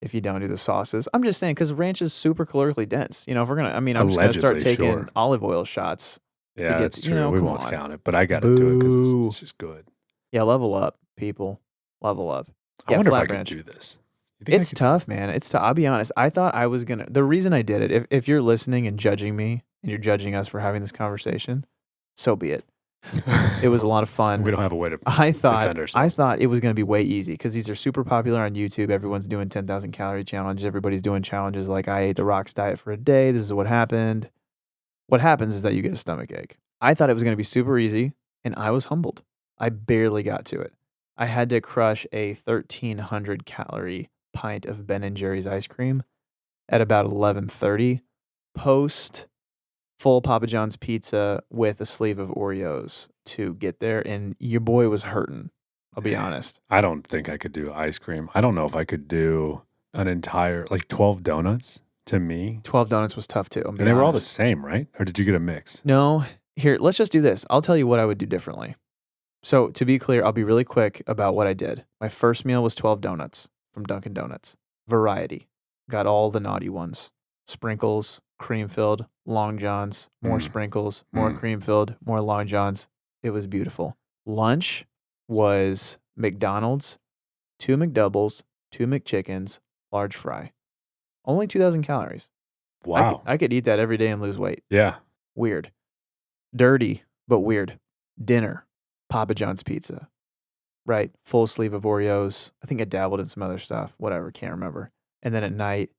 if you don't do the sauces. I'm just saying because ranch is super calorically dense. You know, if we're gonna, I'm just gonna start
Allegedly,
taking
sure.
olive oil shots.
Yeah,
get-
that's
you
true.
know,
We
come
won't
on.
count it, but I got to do it because
Boo.
it's just good.
Yeah, level up, people. Level up.
I
Yeah,
wonder if
Flat
I could
Branch.
do this. You think I
It's
could-
tough, man. It's tough. I'll be honest. I thought I was gonna. The reason I did it, if you're listening and judging me, and you're judging us for having this conversation, so be it. It was a lot of fun.
We don't have a way to.
I
defend
thought
ourselves.
it was going to be way easy because these are super popular on YouTube. Everyone's doing 10,000 calorie challenge. Everybody's doing challenges like I ate the Rocks diet for a day. This is what happened. What happens is that you get a stomach ache. I thought it was going to be super easy, and I was humbled. I barely got to it. I had to crush a 1,300 calorie pint of Ben and Jerry's ice cream at about 11:30 post full Papa John's pizza with a sleeve of Oreos to get there, and your boy was hurting. I'll be honest.
I don't think I could do ice cream. I don't know if I could do an entire, like 12 donuts to me.
12 donuts was tough too.
And they were all the same, right? Or did you get a mix?
No. Here, let's just do this. I'll tell you what I would do differently. So to be clear, I'll be really quick about what I did. My first meal was 12 donuts from Dunkin' Donuts. Variety. Got all the naughty ones. Sprinkles, cream filled, Long Johns, more sprinkles, more cream filled, more Long Johns. It was beautiful. Lunch was McDonald's, 2 McDoubles, 2 McChickens, large fry. Only 2,000 calories.
Wow.
I could eat that every day and lose weight.
Yeah.
Weird. Dirty, but weird. Dinner, Papa John's pizza. Right? Full sleeve of Oreos. I think I dabbled in some other stuff. Whatever, can't remember. And then at night,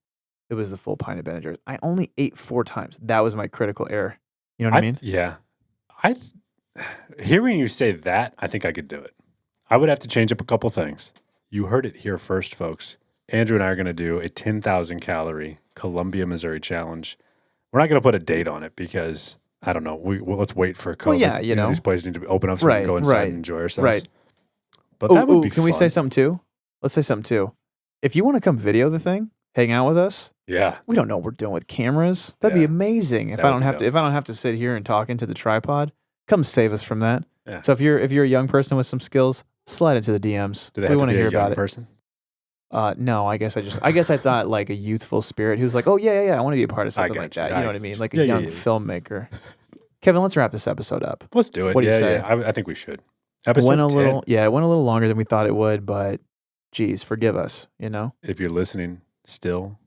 it was the full pint of Ben & Jerry's. I only ate 4 times. That was my critical error. You know what I mean?
Yeah. Hearing you say that, I think I could do it. I would have to change up a couple things. You heard it here first, folks. Andrew and I are going to do a 10,000 calorie Columbia, Missouri challenge. We're not going to put a date on it because, I don't know, let's wait for COVID.
Well, yeah, you know.
These places need to open up so we can go inside and enjoy ourselves.
Right.
But that would be
Can
fun.
we say something too? Let's say something too. If you want to come video the thing, hang out with us.
Yeah.
We don't know what we're doing with cameras. That'd be amazing. If I don't have to sit here and talk into the tripod, come save us from that.
Yeah.
So if you're a young person with some skills, slide into the DMs.
Do they
we
have to
want
be
hear
a young
about
person?
No, I guess I thought like a youthful spirit who's like, oh yeah, I want to be a part of something like that. You know what I mean? Like a young filmmaker. Kevin, let's wrap this episode up.
Let's do it.
What do you say?
Yeah. I think we should. Episode 10.
It went a little longer than we thought it would, but geez, forgive us, you know?
If you're listening still,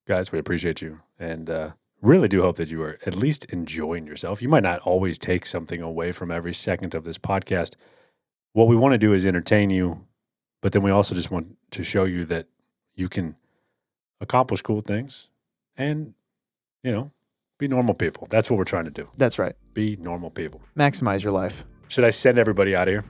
guys, we appreciate you. And really do hope that you are at least enjoying yourself. You might not always take something away from every second of this podcast. What we want to do is entertain you, but then we also just want to show you that you can accomplish cool things and, you know, be normal people. That's what we're trying to do.
That's right.
Be normal people.
Maximize your life.
Should I send everybody out of here?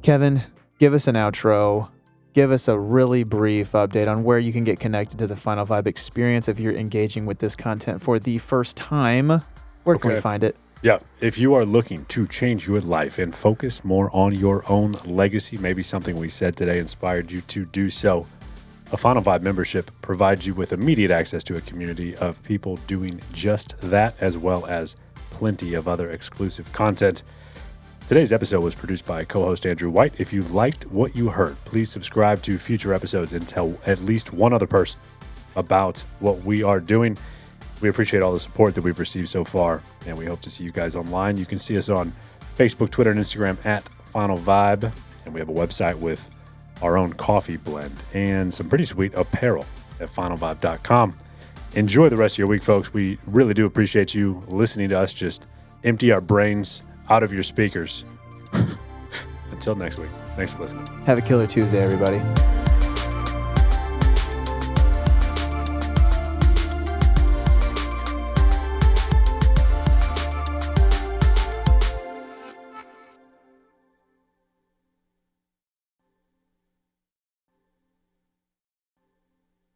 Kevin, give us an outro. Give us a really brief update on where you can get connected to the Final Vibe experience if you're engaging with this content for the first time. Where can we find it?
Yeah, if you are looking to change your life and focus more on your own legacy, maybe something we said today inspired you to do so, a Final Vibe membership provides you with immediate access to a community of people doing just that, as well as plenty of other exclusive content. Today's episode was produced by co-host Andrew White. If you liked what you heard, please subscribe to future episodes and tell at least one other person about what we are doing. We appreciate all the support that we've received so far, and we hope to see you guys online. You can see us on Facebook, Twitter, and Instagram at Final Vibe, and we have a website with our own coffee blend and some pretty sweet apparel at finalvibe.com. Enjoy the rest of your week, folks. We really do appreciate you listening to us just empty our brains out of your speakers. Until next week, thanks for listening.
Have a killer Tuesday, everybody.